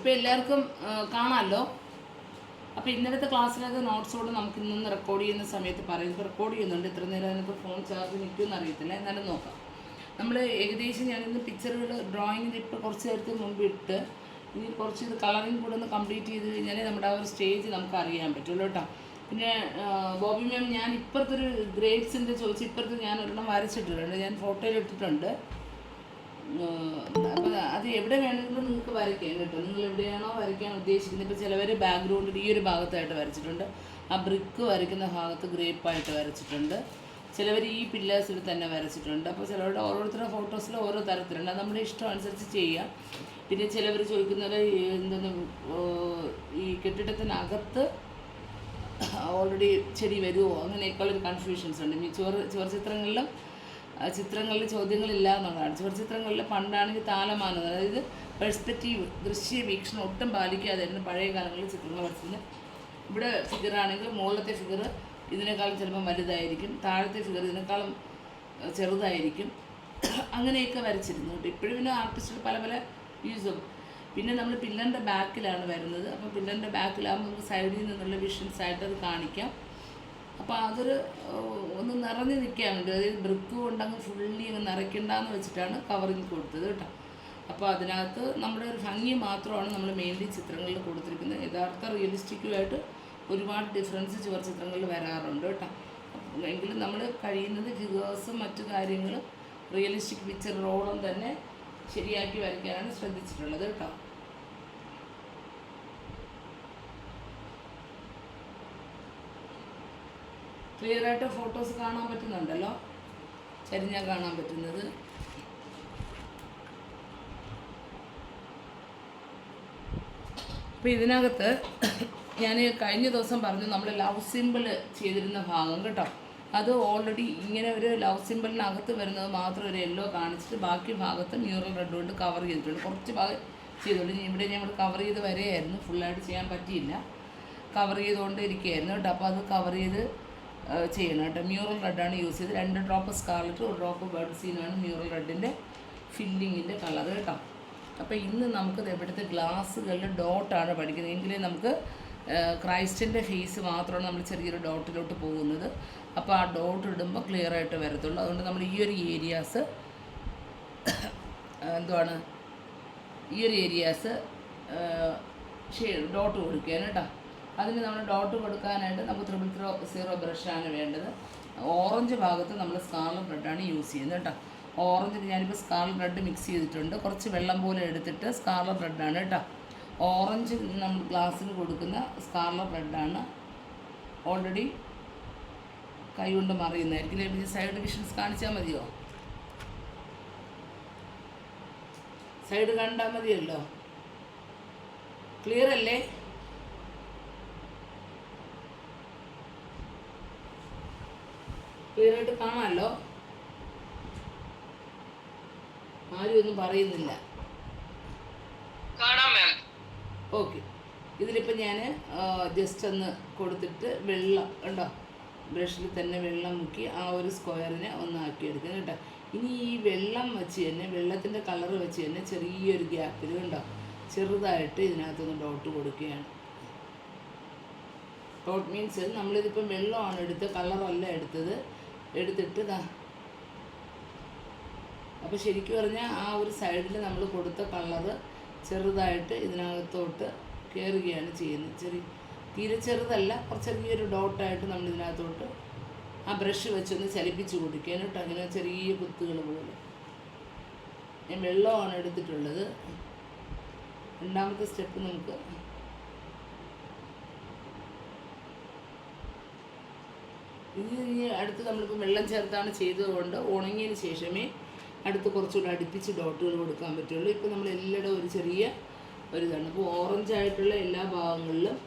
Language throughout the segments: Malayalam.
ഇപ്പോൾ എല്ലാവർക്കും കാണാമല്ലോ. അപ്പോൾ ഇന്നലത്തെ ക്ലാസ്സിലത് നോട്ട്സോട് നമുക്ക് ഇന്നൊന്ന് റെക്കോർഡ് ചെയ്യുന്ന സമയത്ത് പറയുമ്പോൾ റെക്കോർഡ് ചെയ്യുന്നുണ്ട്. ഇത്ര നേരം അതിനകത്ത് ഫോൺ ചാർജ് നിൽക്കുമെന്ന് അറിയത്തില്ല, എന്നാലും നോക്കാം. നമ്മൾ ഏകദേശം ഞാനിന്ന് പിക്ചറുകൾ ഡ്രോയിങ്ങിൽ ഇപ്പോൾ കുറച്ച് നേരത്തെ മുമ്പ് ഇട്ട് ഇനി കുറച്ച് ഇത് കളറിങ് കൂടെ ഒന്ന് കംപ്ലീറ്റ് ചെയ്ത് കഴിഞ്ഞാൽ നമ്മുടെ ആ ഒരു സ്റ്റേജ് നമുക്ക് അറിയാൻ പറ്റുള്ളൂ കേട്ടോ. പിന്നെ ബോബി മാം, ഞാൻ ഇപ്പുറത്തൊരു ഗ്രേപ്സിൻ്റെ ചോദിച്ച് ഇപ്പുറത്ത് ഞാൻ ഒരെണ്ണം വരച്ചിട്ടിട്ടുണ്ട്, ഞാൻ ഫോട്ടോയിൽ ഇട്ടിട്ടുണ്ട്. അപ്പോൾ അത് എവിടെ വേണമെങ്കിലും നിങ്ങൾക്ക് വരയ്ക്കാം കേട്ടോ. നിങ്ങൾ എവിടെയാണോ വരയ്ക്കാൻ ഉദ്ദേശിക്കുന്നത്. ഇപ്പോൾ ചിലവർ ബാക്ക്ഗ്രൗണ്ടിൽ ഈ ഒരു ഭാഗത്തായിട്ട് വരച്ചിട്ടുണ്ട്, ആ ബ്രിക്ക് വരയ്ക്കുന്ന ഭാഗത്ത് ഗ്രേപ്പായിട്ട് വരച്ചിട്ടുണ്ട്, ചിലവർ ഈ പില്ലേഴ്സിൽ തന്നെ വരച്ചിട്ടുണ്ട്. അപ്പോൾ ചിലവരുടെ ഓരോരുത്തരുടെ ഫോട്ടോസിൽ ഓരോ തരത്തിലുണ്ട്, അത് നമ്മുടെ ഇഷ്ടം അനുസരിച്ച് ചെയ്യാം. പിന്നെ ചിലവർ ചോദിക്കുന്നത് എന്തെന്ന് ഈ കെട്ടിടത്തിനകത്ത് ഓൾറെഡി ചെടി വരുമോ, അങ്ങനെയൊക്കെയുള്ളൊരു കൺഫ്യൂഷൻസ് ഉണ്ട്. ഈ ചുവർ ചിത്രങ്ങളിൽ ചോദ്യങ്ങളില്ല എന്നുള്ളതാണ്. ചുവർച്ചിത്രങ്ങളിൽ പണ്ടാണെങ്കിൽ താലമാനം, അതായത് പെർസ്പെക്റ്റീവ്, ദൃശ്യ വീക്ഷണം ഒട്ടും പാലിക്കാതായിരുന്നു പഴയ കാലങ്ങളിൽ ചിത്രങ്ങൾ വരച്ചിരുന്നത്. ഇവിടെ ഫിഗറാണെങ്കിൽ മുകളിലത്തെ ഫിഗർ ഇതിനേക്കാളും ചിലപ്പോൾ വലുതായിരിക്കും, താഴത്തെ ഫിഗർ ഇതിനേക്കാളും ചെറുതായിരിക്കും, അങ്ങനെയൊക്കെ വരച്ചിരുന്നു കേട്ടോ. ഇപ്പോഴും പിന്നെ ആർട്ടിസ്റ്റുകൾ പല പല യൂസും. പിന്നെ നമ്മൾ പില്ലറിൻ്റെ ബാക്കിലാണ് വരുന്നത്. അപ്പോൾ പില്ലറിൻ്റെ ബാക്കിലാകുമ്പോൾ നമുക്ക് സൈഡിൽ നിന്നുള്ള വിഷൻസായിട്ട് അത് കാണിക്കാം. അപ്പോൾ അതൊരു ഒന്ന് നിറഞ്ഞ് നിൽക്കാൻ വേണ്ടി, അതായത് ബ്രിക്ക് കൊണ്ടങ്ങ് ഫുള്ളി അങ്ങ് നിറയ്ക്കണ്ടെന്ന് വെച്ചിട്ടാണ് കവറിങ് കൊടുത്തത് കേട്ടോ. അപ്പോൾ അതിനകത്ത് നമ്മുടെ ഒരു ഭംഗി മാത്രമാണ് നമ്മൾ മെയിൻലി ചിത്രങ്ങളിൽ കൊടുത്തിരിക്കുന്നത്. യഥാർത്ഥ റിയലിസ്റ്റിക്കുമായിട്ട് ഒരുപാട് ഡിഫറൻസ് ചുവർ ചിത്രങ്ങളിൽ വരാറുണ്ട് കേട്ടോ. എങ്കിലും നമ്മൾ കഴിയുന്നത് ഫിഗേഴ്സും മറ്റു കാര്യങ്ങളും റിയലിസ്റ്റിക് പിക്ചർ റോളും തന്നെ ശരിയാക്കി വരയ്ക്കാനാണ് ശ്രദ്ധിച്ചിട്ടുള്ളത് കേട്ടോ. ക്ലിയറായിട്ട് ഫോട്ടോസ് കാണാൻ പറ്റുന്നുണ്ടല്ലോ, ചരിഞ്ഞാൽ കാണാൻ പറ്റുന്നത്. അപ്പോൾ ഇതിനകത്ത് ഞാൻ കഴിഞ്ഞ ദിവസം പറഞ്ഞു നമ്മൾ ലവ് സിമ്പിൾ ചെയ്തിരുന്ന ഭാഗം കേട്ടോ. അത് ഓൾറെഡി ഇങ്ങനെ ഒരു ലവ് സിമ്പിളിനകത്ത് വരുന്നത് മാത്രം ഒരു യെല്ലോ കാണിച്ചിട്ട് ബാക്കി ഭാഗത്ത് മ്യൂറൽ റെഡ് കൊണ്ട് കവർ ചെയ്തിട്ടുണ്ട്. കുറച്ച് ഭാഗം ചെയ്തിട്ടുണ്ട്. ഇവിടെ ഞങ്ങൾ കവർ ചെയ്ത് വരെയായിരുന്നു, ഫുള്ളായിട്ട് ചെയ്യാൻ പറ്റിയില്ല, കവർ ചെയ്തുകൊണ്ട് ഇരിക്കുകയായിരുന്നു കേട്ടോ. അപ്പോൾ അത് കവർ ചെയ്ത് ചെയ്യണം കേട്ടോ. മ്യൂറൽ റെഡാണ് യൂസ് ചെയ്ത്, 2 ഡ്രോപ്പ് സ്കാർലറ്റ് 1 ഡ്രോപ്പ് ബേർഡ് സീനാണ് മ്യൂറൽ റെഡിൻ്റെ ഫില്ലിങ്ങിൻ്റെ കളർ കേട്ടോ. അപ്പോൾ ഇന്ന് നമുക്കത് ഇവിടുത്തെ ഗ്ലാസ്സുകളിൽ ഡോട്ടാണ് പഠിക്കുന്നത്. എങ്കിലും നമുക്ക് ക്രൈസ്റ്റിൻ്റെ ഫേസ് മാത്രമാണ് നമ്മൾ ചെറിയൊരു ഡോട്ടിലോട്ട് പോകുന്നത്. അപ്പോൾ ആ ഡോട്ട് ഇടുമ്പോൾ ക്ലിയർ ആയിട്ട് വരത്തുള്ളൂ. അതുകൊണ്ട് നമ്മൾ ഈ ഒരു ഏരിയാസ് ഡോട്ട് കൊടുക്കുകയാണ് കേട്ടോ. അതിന് നമ്മൾ ഡോട്ട് കൊടുക്കാനായിട്ട് നമുക്ക് 000 ബ്രഷാണ് വേണ്ടത്. ഓറഞ്ച് ഭാഗത്ത് നമ്മൾ സ്കാർലറ്റ് റെഡാണ് യൂസ് ചെയ്യുന്നത് കേട്ടോ. ഓറഞ്ചിന് ഞാനിപ്പോൾ സ്കാർലറ്റ് റെഡ് മിക്സ് ചെയ്തിട്ടുണ്ട്, കുറച്ച് വെള്ളം പോലെ എടുത്തിട്ട് സ്കാർലറ്റ് റെഡാണ് കേട്ടോ. ഓറഞ്ച് നമ്മൾ ഗ്ലാസ്സിന് കൊടുക്കുന്ന സ്കാർലറ്റ് റെഡാണ്. ഓൾറെഡി കൈ കൊണ്ട് മറിയുന്നതായിരിക്കും. പിന്നെ സൈഡ് വിഷൻസ് കാണിച്ചാൽ മതിയോ? സൈഡ് കണ്ടാൽ മതിയല്ലോ. ക്ലിയർ അല്ലേ? ക്ലിയറായിട്ട് കാണാമല്ലോ, ആരും ഒന്നും പറയുന്നില്ല. ഓക്കെ. ഇതിലിപ്പോൾ ഞാൻ ജസ്റ്റ് ഒന്ന് കൊടുത്തിട്ട് വെള്ളം ഉണ്ടോ, ബ്രഷിൽ തന്നെ വെള്ളം മുക്കി ആ ഒരു സ്ക്വയറിനെ ഒന്നാക്കിയെടുക്കണം കേട്ടോ. ഇനി ഈ വെള്ളം വെച്ച് തന്നെ, വെള്ളത്തിൻ്റെ കളർ വെച്ച് തന്നെ ചെറിയൊരു ഗ്യാപ്പിൽ ഉണ്ടോ ചെറുതായിട്ട് ഇതിനകത്തൊന്ന് ഡോട്ട് കൊടുക്കുകയാണ്. ഡോട്ട് മീൻസ് നമ്മളിതിപ്പം വെള്ളമാണ് എടുത്ത്, കളറല്ല എടുത്തിട്ട് അപ്പോൾ ശരിക്കും പറഞ്ഞാൽ ആ ഒരു സൈഡിൽ നമ്മൾ കൊടുത്ത കളറ് ചെറുതായിട്ട് ഇതിനകത്തോട്ട് കയറുകയാണ് ചെയ്യുന്നത്. തീരെ ചെറുതല്ല, കുറച്ച് ചെറിയൊരു ഡോട്ടായിട്ട് നമ്മൾ ഇതിനകത്തോട്ട് ആ ബ്രഷ് വെച്ചൊന്ന് ചലിപ്പിച്ച് കൊടുക്കുകയാണ് കേട്ടോ. അങ്ങനെ ചെറിയ കുത്തുകൾ പോലെ. ഞാൻ വെള്ളമാണ് എടുത്തിട്ടുള്ളത്. രണ്ടാമത്തെ സ്റ്റെപ്പ് നമുക്ക് അടുത്ത് നമ്മളിപ്പോൾ വെള്ളം ചേർത്താണ് ചെയ്തതുകൊണ്ട് ഉണങ്ങിയതിന് ശേഷമേ അടുത്ത് കുറച്ചുകൂടെ അടുപ്പിച്ച് ഡോട്ടുകൾ കൊടുക്കാൻ പറ്റുള്ളൂ. ഇപ്പോൾ നമ്മൾ എല്ലായിടും ഒരു ചെറിയ ഒരിതാണ്. അപ്പോൾ ഓറഞ്ചായിട്ടുള്ള എല്ലാ ഭാഗങ്ങളിലും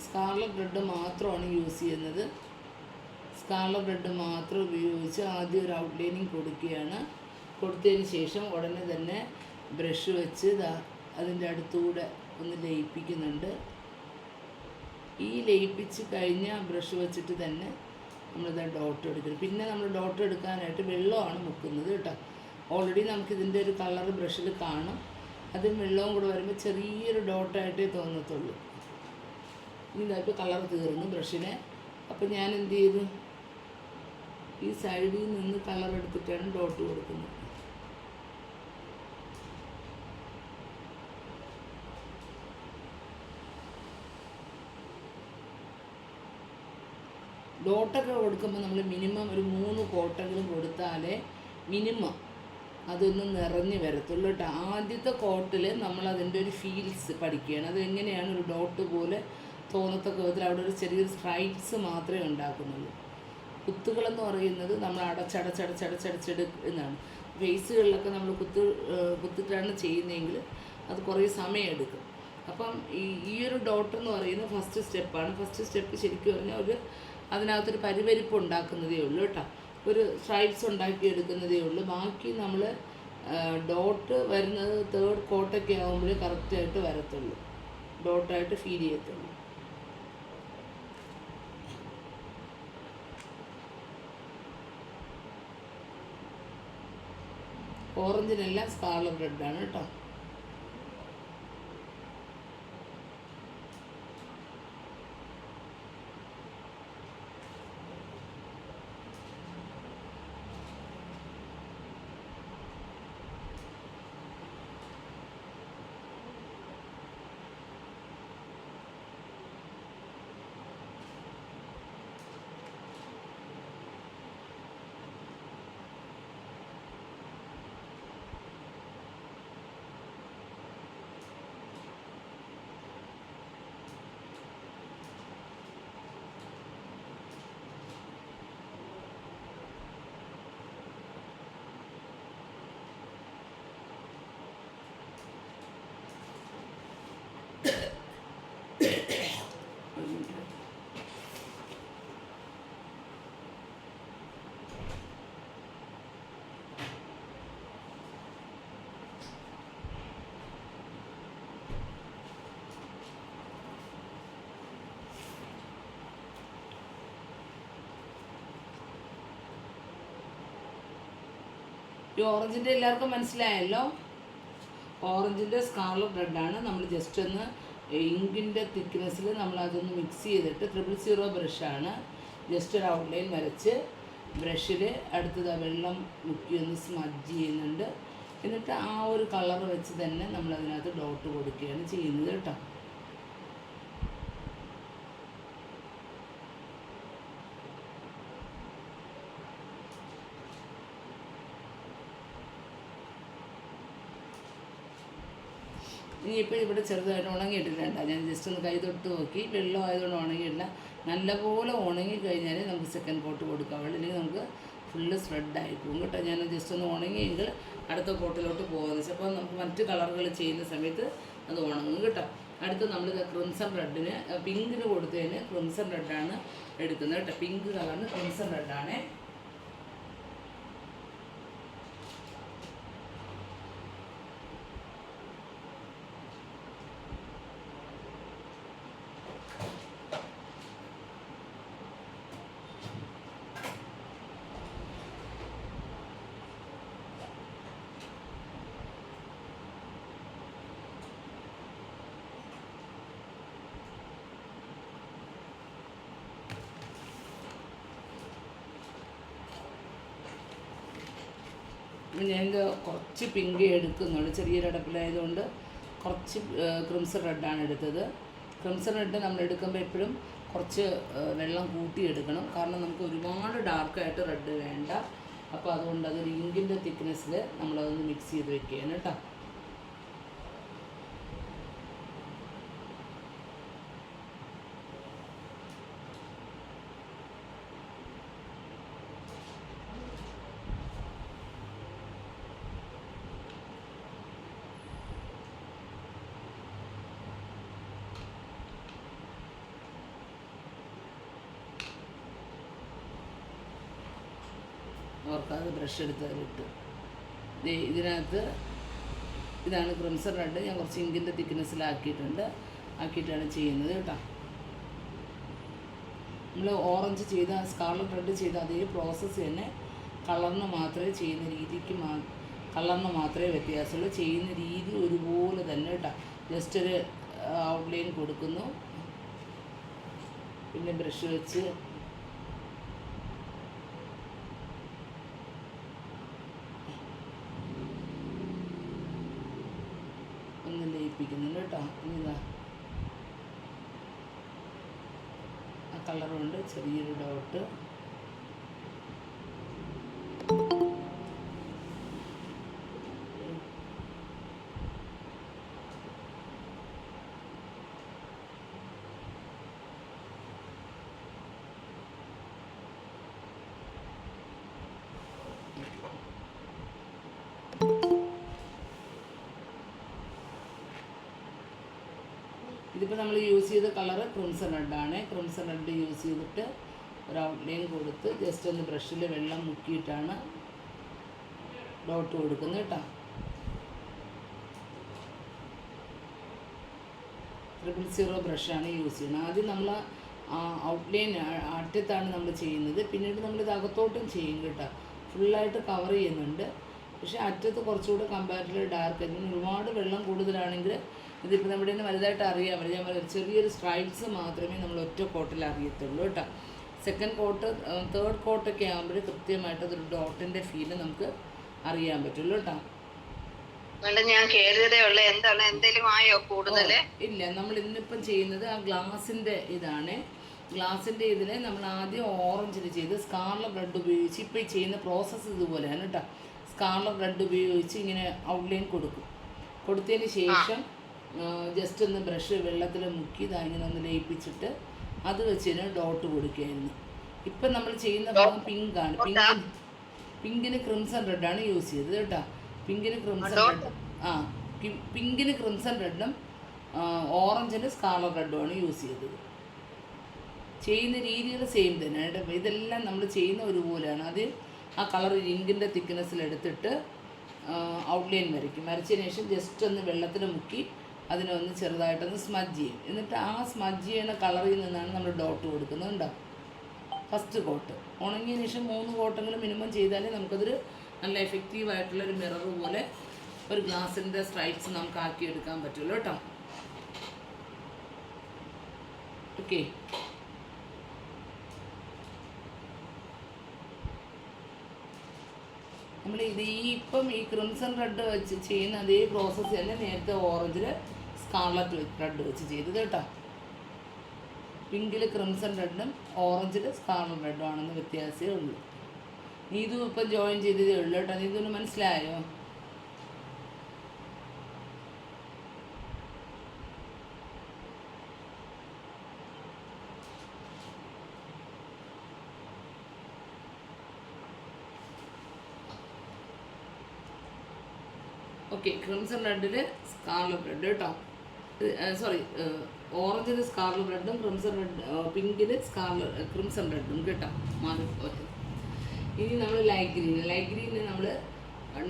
സ്കാർലറ്റ് റെഡ് മാത്രമാണ് യൂസ് ചെയ്യുന്നത്. സ്കാർലറ്റ് റെഡ് മാത്രം ഉപയോഗിച്ച് ആദ്യം ഒരു ഔട്ട്ലൈനിങ് കൊടുക്കുകയാണ്. കൊടുത്തതിന് ശേഷം ഉടനെ തന്നെ ബ്രഷ് വെച്ച് അതിൻ്റെ അടുത്തുകൂടെ ഒന്ന് ലയിപ്പിക്കുന്നുണ്ട്. ഈ ലയിപ്പിച്ച് കഴിഞ്ഞ ബ്രഷ് വെച്ചിട്ട് തന്നെ നമ്മളിത് ഡോട്ട് എടുക്കണം. പിന്നെ നമ്മൾ ഡോട്ട് എടുക്കാനായിട്ട് വെള്ളമാണ് മുക്കുന്നത് കേട്ടോ. ഓൾറെഡി നമുക്കിതിൻ്റെ ഒരു കളർ ബ്രഷിൽ കാണും. അതും വെള്ളവും കൂടെ വരുമ്പോൾ ചെറിയൊരു ഡോട്ടായിട്ടേ തോന്നത്തുള്ളൂ. ഇനി ഇതായിട്ട് കളർ തീർന്നു ബ്രഷിനെ. അപ്പോൾ ഞാൻ എന്ത് ചെയ്തു, ഈ സൈഡിൽ നിന്ന് കളർ എടുത്തിട്ടാണ് ഡോട്ട് കൊടുക്കുന്നത്. ഡോട്ടൊക്കെ കൊടുക്കുമ്പോൾ നമ്മൾ മിനിമം ഒരു 3 കോട്ടെങ്കിലും കൊടുത്താലേ മിനിമം അതൊന്ന് നിറഞ്ഞ് വരത്തുള്ളൂ കേട്ടോ. ആദ്യത്തെ കോട്ടിൽ നമ്മളതിൻ്റെ ഒരു ഫീൽസ് പഠിക്കുകയാണ്. അത് എങ്ങനെയാണ് ഒരു ഡോട്ട് പോലെ തോന്നത്തക്ക വിധത്തിൽ അവിടെ ഒരു ചെറിയൊരു സ്ട്രൈപ്സ് മാത്രമേ ഉണ്ടാക്കുന്നുള്ളൂ. കുത്തുകളെന്ന് പറയുന്നത് നമ്മൾ അടച്ചടച്ചടച്ചടച്ചടച്ചെടുക്കുന്നതാണ്. ഫേസുകളിലൊക്കെ നമ്മൾ കുത്തിട്ടാണ് ചെയ്യുന്നതെങ്കിൽ അത് കുറേ സമയമെടുക്കും. അപ്പം ഈ ഒരു ഡോട്ട് എന്ന് പറയുന്നത് ഫസ്റ്റ് സ്റ്റെപ്പാണ്. ഫസ്റ്റ് സ്റ്റെപ്പ് ശരിക്കും പറഞ്ഞാൽ അതിനകത്തൊരു പരിവരിപ്പ് ഉണ്ടാക്കുന്നതേ ഉള്ളൂ കേട്ടോ. ഒരു സ്ട്രൈപ്സ് ഉണ്ടാക്കിയെടുക്കുന്നതേ ഉള്ളൂ. ബാക്കി നമ്മൾ ഡോട്ട് വരുന്നത് 3rd കോട്ടൊക്കെ ആകുമ്പോഴേ കറക്റ്റായിട്ട് വരത്തുള്ളൂ, ഡോട്ടായിട്ട് ഫീൽ ചെയ്യത്തുള്ളൂ. ഓറഞ്ചിനെല്ലാം സ്കാർലറ്റ് റെഡാണ് കേട്ടോ. ഈ ഓറഞ്ചിൻ്റെ എല്ലാവർക്കും മനസ്സിലായല്ലോ. ഓറഞ്ചിൻ്റെ സ്കാർലറ്റ് റെഡാണ്. നമ്മൾ ജസ്റ്റ് ഒന്ന് ഇങ്കിൻ്റെ തിക്നെസ്സിൽ നമ്മളതൊന്ന് മിക്സ് ചെയ്തിട്ട് 000 ബ്രഷാണ്. ജസ്റ്റ് ഒരു ഔട്ട്ലൈൻ വരച്ച് ബ്രഷിൽ അടുത്തത് വെള്ളം മുക്കി ഒന്ന് സ്മഡ്ജ് ചെയ്യുന്നുണ്ട്. എന്നിട്ട് ആ ഒരു കളർ വെച്ച് തന്നെ നമ്മളതിനകത്ത് ഡോട്ട് കൊടുക്കുകയാണ് ചെയ്യുന്നത് കേട്ടോ. ഇനിയിപ്പോൾ ഇവിടെ ചെറുതായിട്ട് ഉണങ്ങിയിട്ടില്ല. ഞാൻ ജസ്റ്റ് ഒന്ന് കൈ തൊട്ട് നോക്കി, വെള്ളം ആയതുകൊണ്ട് ഉണങ്ങിയിട്ടില്ല. നല്ലപോലെ ഉണങ്ങി കഴിഞ്ഞാൽ നമുക്ക് സെക്കൻഡ് കോട്ട് കൊടുക്കാം. അല്ലെങ്കിൽ നമുക്ക് ഫുള്ള് സ്പ്രെഡായി പോകും കേട്ടോ. ഞാൻ ജസ്റ്റ് ഒന്ന് ഉണങ്ങിയെങ്കിൽ അടുത്ത കോട്ടിലോട്ട് പോകുന്നത്. ചിലപ്പോൾ നമുക്ക് മറ്റ് കളറുകൾ ചെയ്യുന്ന സമയത്ത് അത് ഉണങ്ങും കേട്ടോ. അടുത്ത് നമ്മൾ ക്രിംസൺ റെഡിന് പിങ്കിന് കൊടുത്തതിന് ക്രിംസൺ റെഡാണ് എടുക്കുന്നത് കേട്ടോ. പിങ്ക് കളറിന് ക്രിംസൺ റെഡാണ്. ഞാൻ കുറച്ച് പിങ്ക് എടുക്കുന്നുണ്ട്, ചെറിയൊരു അടപ്പിലായതുകൊണ്ട് കുറച്ച് ക്രിംസൺ റെഡാണ് എടുത്തത്. ക്രിംസൺ റെഡ് നമ്മൾ എടുക്കുമ്പോൾ എപ്പോഴും കുറച്ച് വെള്ളം കൂട്ടിയെടുക്കണം. കാരണം നമുക്ക് ഒരുപാട് ഡാർക്കായിട്ട് റെഡ് വേണ്ട. അപ്പോൾ അതുകൊണ്ട് അതൊരു ഇങ്കിൻ്റെ തിക്നെസ്സിൽ നമ്മളതൊന്ന് മിക്സ് ചെയ്ത് വെക്കുകയാണ് കേട്ടോ. ഓർക്കാതെ ബ്രഷ് എടുത്തതിലിട്ട് ഇതിനകത്ത് ഇതാണ് ക്രിംസൺ റെഡ്. ഞാൻ കുറച്ച് ഇങ്കിൻ്റെ ആക്കിയിട്ടാണ് ചെയ്യുന്നത് കേട്ടോ. നമ്മൾ ഓറഞ്ച് ചെയ്ത സ്കാർലറ്റ് റെഡ് ചെയ്ത അതേ പ്രോസസ്സ് തന്നെ കളറിന് മാത്രമേ ചെയ്യുന്ന രീതിക്ക് കളറിന് മാത്രമേ വ്യത്യാസമുള്ളൂ. ചെയ്യുന്ന രീതി ഒരുപോലെ തന്നെ കേട്ടോ. ജസ്റ്റ് ഒരു ഔട്ട്ലൈൻ കൊടുക്കുന്നു, പിന്നെ ബ്രഷ് വെച്ച് ഒന്ന് ലയിപ്പിക്കുന്നുണ്ട് കേട്ടോ. ഇതാ ആ കളറുണ്ട്, ചെറിയൊരു ഡോട്ട്. ഇതിപ്പോൾ നമ്മൾ യൂസ് ചെയ്ത കളറ് ക്രിംസൺ റെഡാണ്. ക്രിംസൺ റെഡ് യൂസ് ചെയ്തിട്ട് ഒരു ഔട്ട്ലൈൻ കൊടുത്ത് ജസ്റ്റ് ഒന്ന് ബ്രഷിൽ വെള്ളം മുക്കിയിട്ടാണ് ഡോട്ട് കൊടുക്കുന്നത് കേട്ടോ. 000 ബ്രഷാണ് യൂസ് ചെയ്യുന്നത്. ആദ്യം നമ്മൾ ഔട്ട്ലൈൻ അറ്റത്താണ് നമ്മൾ ചെയ്യുന്നത്, പിന്നീട് നമ്മളിത് അകത്തോട്ടും ചെയ്യും കേട്ടോ. ഫുള്ളായിട്ട് കവർ ചെയ്യുന്നുണ്ട്, പക്ഷേ അറ്റത്ത് കുറച്ചുകൂടെ കമ്പാരിറ്റീവ്ലി ഡാർക്ക് ആയിരിക്കും. ഒരുപാട് വെള്ളം കൂടുതലാണെങ്കിൽ ഇതിപ്പോൾ നമ്മുടെ നിന്ന് വലുതായിട്ട് അറിയാൻ പറ്റും. ഞാൻ പറയാം, ചെറിയൊരു സ്ട്രൈപ്സ് മാത്രമേ നമ്മൾ ഒറ്റ കോട്ടിൽ അറിയത്തുള്ളൂ കേട്ടോ. സെക്കൻഡ് കോട്ട്, തേർഡ് കോട്ടൊക്കെ ആകുമ്പോൾ കൃത്യമായിട്ട് അതൊരു ഡോട്ടിൻ്റെ ഫീല് നമുക്ക് അറിയാൻ പറ്റുള്ളൂ കേട്ടോ. ഞാൻ കേറിയതേ ഉള്ളൂ, എന്താണ് എന്തെങ്കിലും ആയോ കൂടുതൽ? ഇല്ല, നമ്മൾ ഇന്നിപ്പം ചെയ്യുന്നത് ആ ഗ്ലാസിൻ്റെ ഇതാണ്. ഗ്ലാസിൻ്റെ ഇതിൽ നമ്മൾ ആദ്യം ഓറഞ്ചിൽ ചെയ്ത് സ്കാർലറ്റ് റെഡ് ഉപയോഗിച്ച്, ഇപ്പോൾ ഈ ചെയ്യുന്ന പ്രോസസ്സ് ഇതുപോലെയാണ് കേട്ടോ. സ്കാർലറ്റ് റെഡ് ഉപയോഗിച്ച് ഇങ്ങനെ ഔട്ട്ലൈൻ കൊടുത്തതിന് ശേഷം ജസ്റ്റ് ഒന്ന് ബ്രഷ് വെള്ളത്തിൽ മുക്കി ഇങ്ങനെ ഒന്ന് ലയിപ്പിച്ചിട്ട് അത് വെച്ചിന് ഡോട്ട് കൊടുക്കുകയായിരുന്നു. ഇപ്പം നമ്മൾ ചെയ്യുന്ന ഭാഗം പിങ്കാണ്. പിങ്കിന് ക്രിംസൺ റെഡാണ് യൂസ് ചെയ്തത് കേട്ടോ. പിങ്കിന് ക്രിംസൺ റെഡ്, പിങ്കിന് ക്രിംസൺ റെഡും ഓറഞ്ചിന് സ്കാർലറ്റ് റെഡുമാണ് യൂസ് ചെയ്തത്. ചെയ്യുന്ന രീതികൾ സെയിം തന്നെ കേട്ടോ. ഇതെല്ലാം നമ്മൾ ചെയ്യുന്ന ഒരുപോലെയാണ്. അത് ആ കളർ ഇങ്കിൻ്റെ തിക്നെസ്സിലെടുത്തിട്ട് ഔട്ട്ലൈൻ വരച്ചതിന് ശേഷം ജസ്റ്റ് ഒന്ന് വെള്ളത്തിൽ മുക്കി അതിനൊന്ന് ചെറുതായിട്ടൊന്ന് സ്മജ് ചെയ്യും. എന്നിട്ട് ആ സ്മജ് ചെയ്യുന്ന കളറിൽ നിന്നാണ് നമ്മൾ ഡോട്ട് കൊടുക്കുന്നത് കേട്ടോ. ഫസ്റ്റ് കോട്ട് ഉണങ്ങിയതിന് ശേഷം 3 കോട്ടെങ്കിലും മിനിമം ചെയ്താലേ നമുക്കതൊരു നല്ല എഫക്റ്റീവായിട്ടുള്ളൊരു മിറർ പോലെ ഒരു ഗ്ലാസിൻ്റെ സ്ട്രൈപ്സ് നമുക്ക് ആക്കിയെടുക്കാൻ പറ്റുള്ളൂ കേട്ടോ. ഓക്കെ, നമ്മൾ ഇപ്പം ഈ ക്രിംസൺ റെഡ് വെച്ച് ചെയ്യുന്ന അതേ പ്രോസസ്സ് തന്നെ നേരത്തെ ഓറഞ്ചിൽ സ്കാർലറ്റ് റെഡ് വെച്ച് ചെയ്തത് കേട്ടോ. പിങ്കിൽ ക്രിംസൺ റെഡും ഓറഞ്ചിൽ സ്കാർലറ്റ് റെഡും ആണെന്ന് വ്യത്യാസമേ ഉള്ളൂ. നീതും ഇപ്പം ജോയിൻ ചെയ്തതേ ഉള്ളൂ കേട്ടോ. നീതുവിന് മനസ്സിലായോ? ഓക്കെ, ക്രിംസൺ റെഡിൽ സ്കാർലറ്റ് റെഡ് കേട്ടോ. സോറി, ഓറഞ്ചിൽ സ്കാർലറ്റ് റെഡും പിങ്കിൽ ക്രിംസൺ റെഡും കേട്ടോ. ഇനി നമ്മൾ ലൈറ്റ് ഗ്രീന്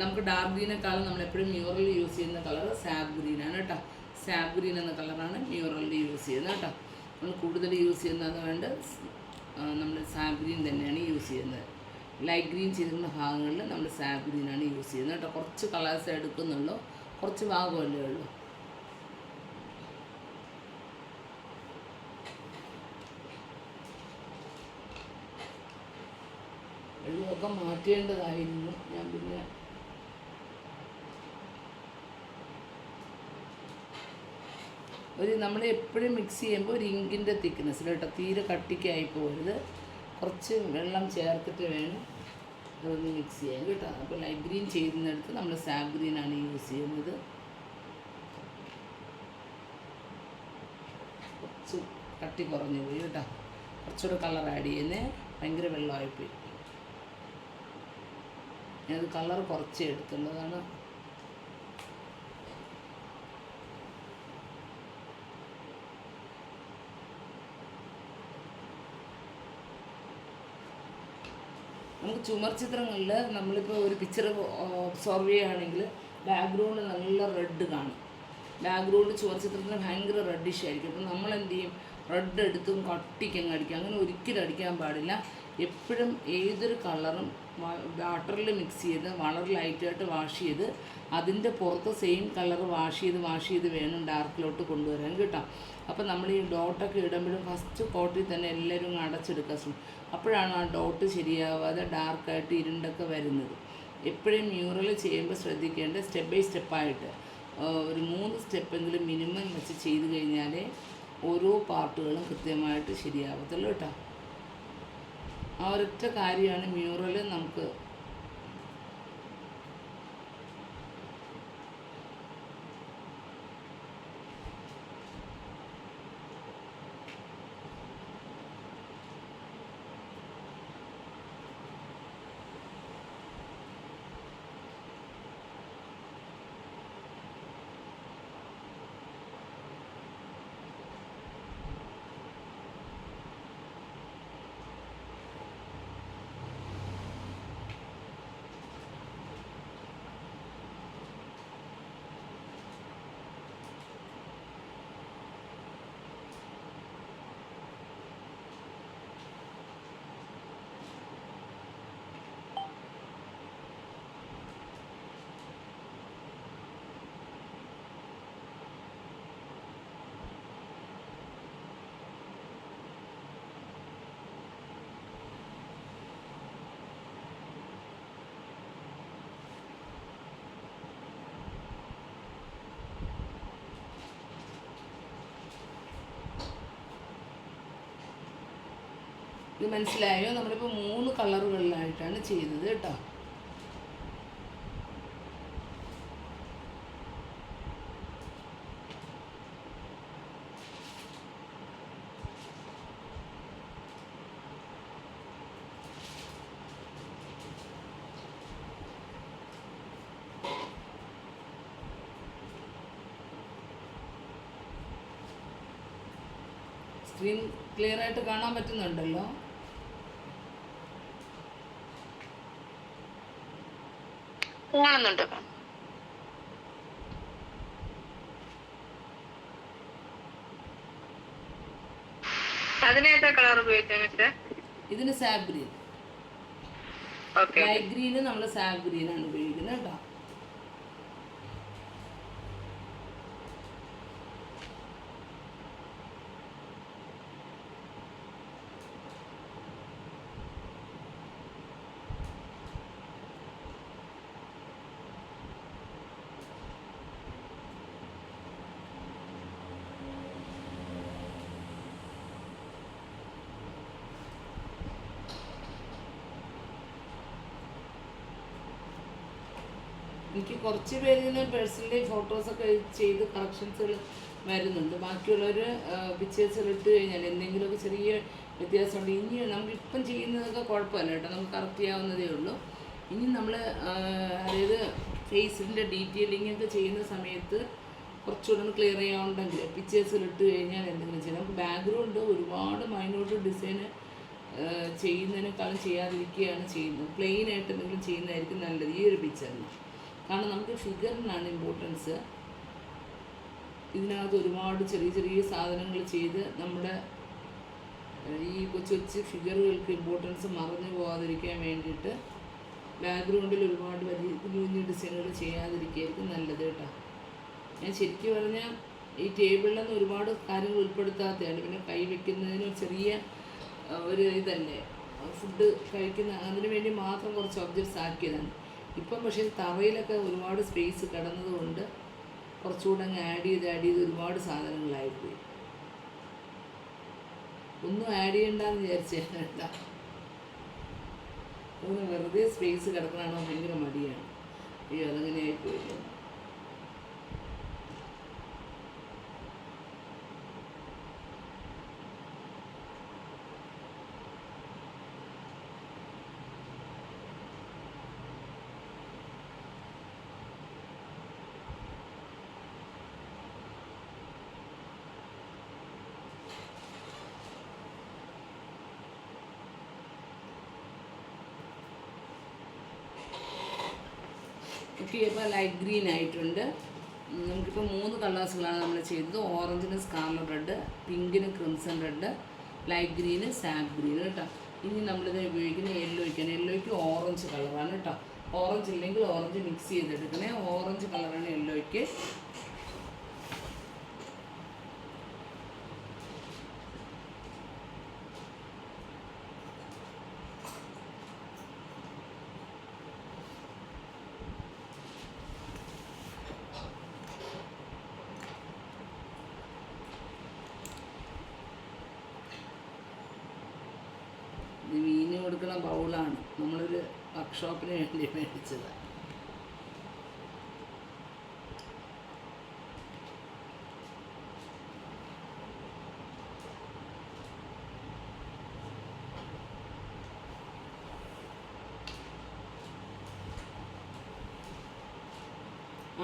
നമുക്ക് ഡാർക്ക് ഗ്രീനേക്കാളും നമ്മളെപ്പോഴും മ്യൂറലിൽ യൂസ് ചെയ്യുന്ന കളർ സാബ് ഗ്രീനാണ് കേട്ടോ. സാബ് ഗ്രീൻ എന്ന കളറാണ് മ്യൂറലിൽ യൂസ് ചെയ്യുന്നത് കേട്ടോ. നമ്മൾ കൂടുതൽ യൂസ് ചെയ്യുന്നത് കൊണ്ട് നമ്മൾ സാബ് ഗ്രീൻ തന്നെയാണ് യൂസ് ചെയ്യുന്നത്. ലൈറ്റ് ഗ്രീൻ ചെയ്തിരുന്ന ഭാഗങ്ങളിൽ നമ്മൾ സാബ് ഗ്രീനാണ് യൂസ് ചെയ്യുന്നത് കേട്ടോ. കുറച്ച് കളേഴ്സ് എടുക്കുന്നുള്ളൂ, കുറച്ച് ഭാഗമല്ലേ ഉള്ളൂ. വെള്ളമൊക്കെ മാറ്റേണ്ടതായിരുന്നു. ഞാൻ പിന്നെ നമ്മൾ എപ്പോഴും മിക്സ് ചെയ്യുമ്പോൾ ഒരു ഇങ്കിൻ്റെ തിക്നെസ്സിൽ കേട്ടോ. തീരെ കട്ടിക്കായി പോകരുത്, കുറച്ച് വെള്ളം ചേർത്തിട്ട് വേണം അതൊന്ന് മിക്സ് ചെയ്യാൻ കേട്ടോ. അപ്പോൾ ലൈറ്റ് ഗ്രീൻ ചെയ്യുന്നിടത്ത് നമ്മൾ സാബ് ഗ്രീനാണ് യൂസ് ചെയ്യുന്നത്. കുറച്ച് കട്ടി കുറഞ്ഞു പോയി കേട്ടോ. കുറച്ചുകൂടെ കളർ ആഡ് ചെയ്യുന്നേ, ഭയങ്കര വെള്ളമായിപ്പോയി. ഞാനത് കളർ കുറച്ച് എടുത്തുള്ളതാണ്. നമുക്ക് ചുമർ ചിത്രങ്ങളിൽ നമ്മളിപ്പോൾ ഒരു പിക്ചർ ഒബ്സർവ് ചെയ്യുകയാണെങ്കിൽ ബാക്ക്ഗ്രൗണ്ട് നല്ല റെഡ് കാണും. ബാക്ക്ഗ്രൗണ്ട് ചുമർ ചിത്രത്തിന് ഭയങ്കര റെഡിഷ് ആയിരിക്കും. അപ്പോൾ നമ്മൾ എന്ത് ചെയ്യും, റെഡ് എടുത്തും കട്ടിക്കങ്ങ് അടിക്കും. അങ്ങനെ ഒരിക്കലും അടിക്കാൻ പാടില്ല. എപ്പോഴും ഏതൊരു കളറും വാട്ടറിൽ മിക്സ് ചെയ്ത് വളരെ ലൈറ്റായിട്ട് വാഷ് ചെയ്ത് അതിൻ്റെ പുറത്ത് സെയിം കളർ വാഷ് ചെയ്ത് വേണം ഡാർക്കിലോട്ട് കൊണ്ടുവരാൻ കേട്ടോ. അപ്പോൾ നമ്മൾ ഈ ഡോട്ടൊക്കെ ഇടുമ്പോഴും ഫസ്റ്റ് കോട്ടിൽ തന്നെ എല്ലാവരും അടച്ചെടുക്കാൻ ശ്രമിക്കും. അപ്പോഴാണ് ആ ഡോട്ട് ശരിയാവാതെ ഡാർക്കായിട്ട് ഇരുണ്ടൊക്കെ വരുന്നത്. എപ്പോഴും മ്യൂറൽ ചെയ്യുമ്പോൾ ശ്രദ്ധിക്കേണ്ട സ്റ്റെപ്പ് ബൈ സ്റ്റെപ്പായിട്ട് ഒരു 3 സ്റ്റെപ്പെങ്കിലും മിനിമം വെച്ച് ചെയ്ത് കഴിഞ്ഞാലേ ഓരോ പാർട്ടുകളും കൃത്യമായിട്ട് ശരിയാവത്തുള്ളൂ കേട്ടോ. ആ ഒരൊറ്റ കാര്യമാണ് മ്യൂറൽ നമുക്ക് ഇത് മനസ്സിലായോ? നമ്മളിപ്പോൾ 3 കളറുകളിലായിട്ടാണ് ചെയ്തത് കേട്ടോ. സ്ക്രീൻ ക്ലിയർ ആയിട്ട് കാണാൻ പറ്റുന്നുണ്ടല്ലോ. കാണുന്നുണ്ട്. അതിനേതാ കളർ ഉപയോഗിക്കാൻ? ഇതിന് സാബ് ഗ്രീൻ, ലൈറ്റ് ഗ്രീന് നമ്മൾ സാബ് ഗ്രീനാണ് ഉപയോഗിക്കുന്നത് കേട്ടോ. എനിക്ക് കുറച്ച് പേരിന് പേഴ്സണലി ഫോട്ടോസൊക്കെ ചെയ്ത് കറക്ഷൻസുകൾ വരുന്നുണ്ട്. ബാക്കിയുള്ളവർ പിക്ചേഴ്സ് ഇട്ട് കഴിഞ്ഞാൽ എന്തെങ്കിലുമൊക്കെ ചെറിയ വ്യത്യാസമുണ്ട്. ഇനി നമുക്കിപ്പം ചെയ്യുന്നതൊക്കെ കുഴപ്പമില്ല കേട്ടോ, നമുക്ക് കറക്റ്റ് ചെയ്യാവുന്നതേ ഉള്ളൂ. ഇനി നമ്മൾ അതായത് ഫേസിൻ്റെ ഡീറ്റെയിലിംഗ് ഒക്കെ ചെയ്യുന്ന സമയത്ത് കുറച്ചുകൂടെ ഒന്ന് ക്ലിയർ ചെയ്യാനുണ്ടെങ്കിൽ പിക്ചേഴ്സിൽ ഇട്ട് കഴിഞ്ഞാൽ എന്തെങ്കിലും ചെയ്യാം. നമുക്ക് ബാക്ക്ഗ്രൗണ്ട് ഒരുപാട് മൈന്യൂട്ട് ഡിസൈൻ ചെയ്യുന്നതിനേക്കാളും ചെയ്യാതിരിക്കുകയാണ് ചെയ്യുന്നത്. പ്ലെയിനായിട്ട് എന്തെങ്കിലും ചെയ്യുന്നതായിരിക്കും നല്ലത് ഈ ഒരു പിക്ചറിന്. കാരണം നമുക്ക് ഫിഗറിനാണ് ഇമ്പോർട്ടൻസ്. ഇതിനകത്ത് ഒരുപാട് ചെറിയ ചെറിയ സാധനങ്ങൾ ചെയ്ത് നമ്മുടെ ഈ കൊച്ചു കൊച്ചു ഫിഗറുകൾക്ക് ഇമ്പോർട്ടൻസ് മറന്നു പോകാതിരിക്കാൻ വേണ്ടിയിട്ട് ബാക്ക്ഗ്രൗണ്ടിൽ ഒരുപാട് വലിയ കുഞ്ഞു ഡിസൈനുകൾ ചെയ്യാതിരിക്കുകയായിരിക്കും നല്ലത് കേട്ടോ. ഞാൻ ശരിക്കും പറഞ്ഞാൽ ഈ ടേബിളിലൊന്നും ഒരുപാട് കാര്യങ്ങൾ ഉൾപ്പെടുത്താത്തതാണ്. പിന്നെ കൈ വയ്ക്കുന്നതിന് ചെറിയ ഒരു ഇതല്ലേ, ഫുഡ് കഴിക്കുന്ന അതിന് വേണ്ടി മാത്രം കുറച്ച് ഒബ്ജക്ട്സ് ആക്കിയതാണ്. ഇപ്പം പക്ഷേ തറയിലൊക്കെ ഒരുപാട് സ്പേസ് കിടന്നതുകൊണ്ട് കുറച്ചുകൂടെ അങ്ങ് ആഡ് ചെയ്ത് ഒരുപാട് സാധനങ്ങളായിപ്പോയി. ഒന്നും ആഡ് ചെയ്യണ്ടെന്ന് വിചാരിച്ചേട്ടാ, ഒന്ന് വെറുതെ സ്പേസ് കിടക്കണോ ഭയങ്കര മടിയാണ്. അയ്യോ അതങ്ങനെ ആയിപ്പോയില്ല. ഓക്കെ, ഇപ്പോൾ ലൈറ്റ് ഗ്രീൻ ആയിട്ടുണ്ട്. നമുക്കിപ്പോൾ 3 കളേഴ്സുകളാണ് നമ്മൾ ചെയ്തത്. ഓറഞ്ചിന് സ്കാർലറ്റ് റെഡ്, പിങ്കിന് ക്രിംസൺ റെഡ്, ലൈറ്റ് ഗ്രീന് സാബ് ഗ്രീൻ കേട്ടോ. ഇനി നമ്മളിത് ഉപയോഗിക്കുന്ന യെല്ലോയ്ക്കാണ്. യെല്ലോയ്ക്ക് ഓറഞ്ച് കളറാണ് കേട്ടോ. ഓറഞ്ച് ഇല്ലെങ്കിൽ ഓറഞ്ച് മിക്സ് ചെയ്തെടുക്കണേ. ഓറഞ്ച് കളറാണ് യെല്ലോയ്ക്ക്. ഇത് വീഞ്ഞ് കൊടുക്കുന്ന ബൗളാണ്. നമ്മളൊരു വർക്ക്ഷോപ്പിന് വേണ്ടി മേടിച്ചത്.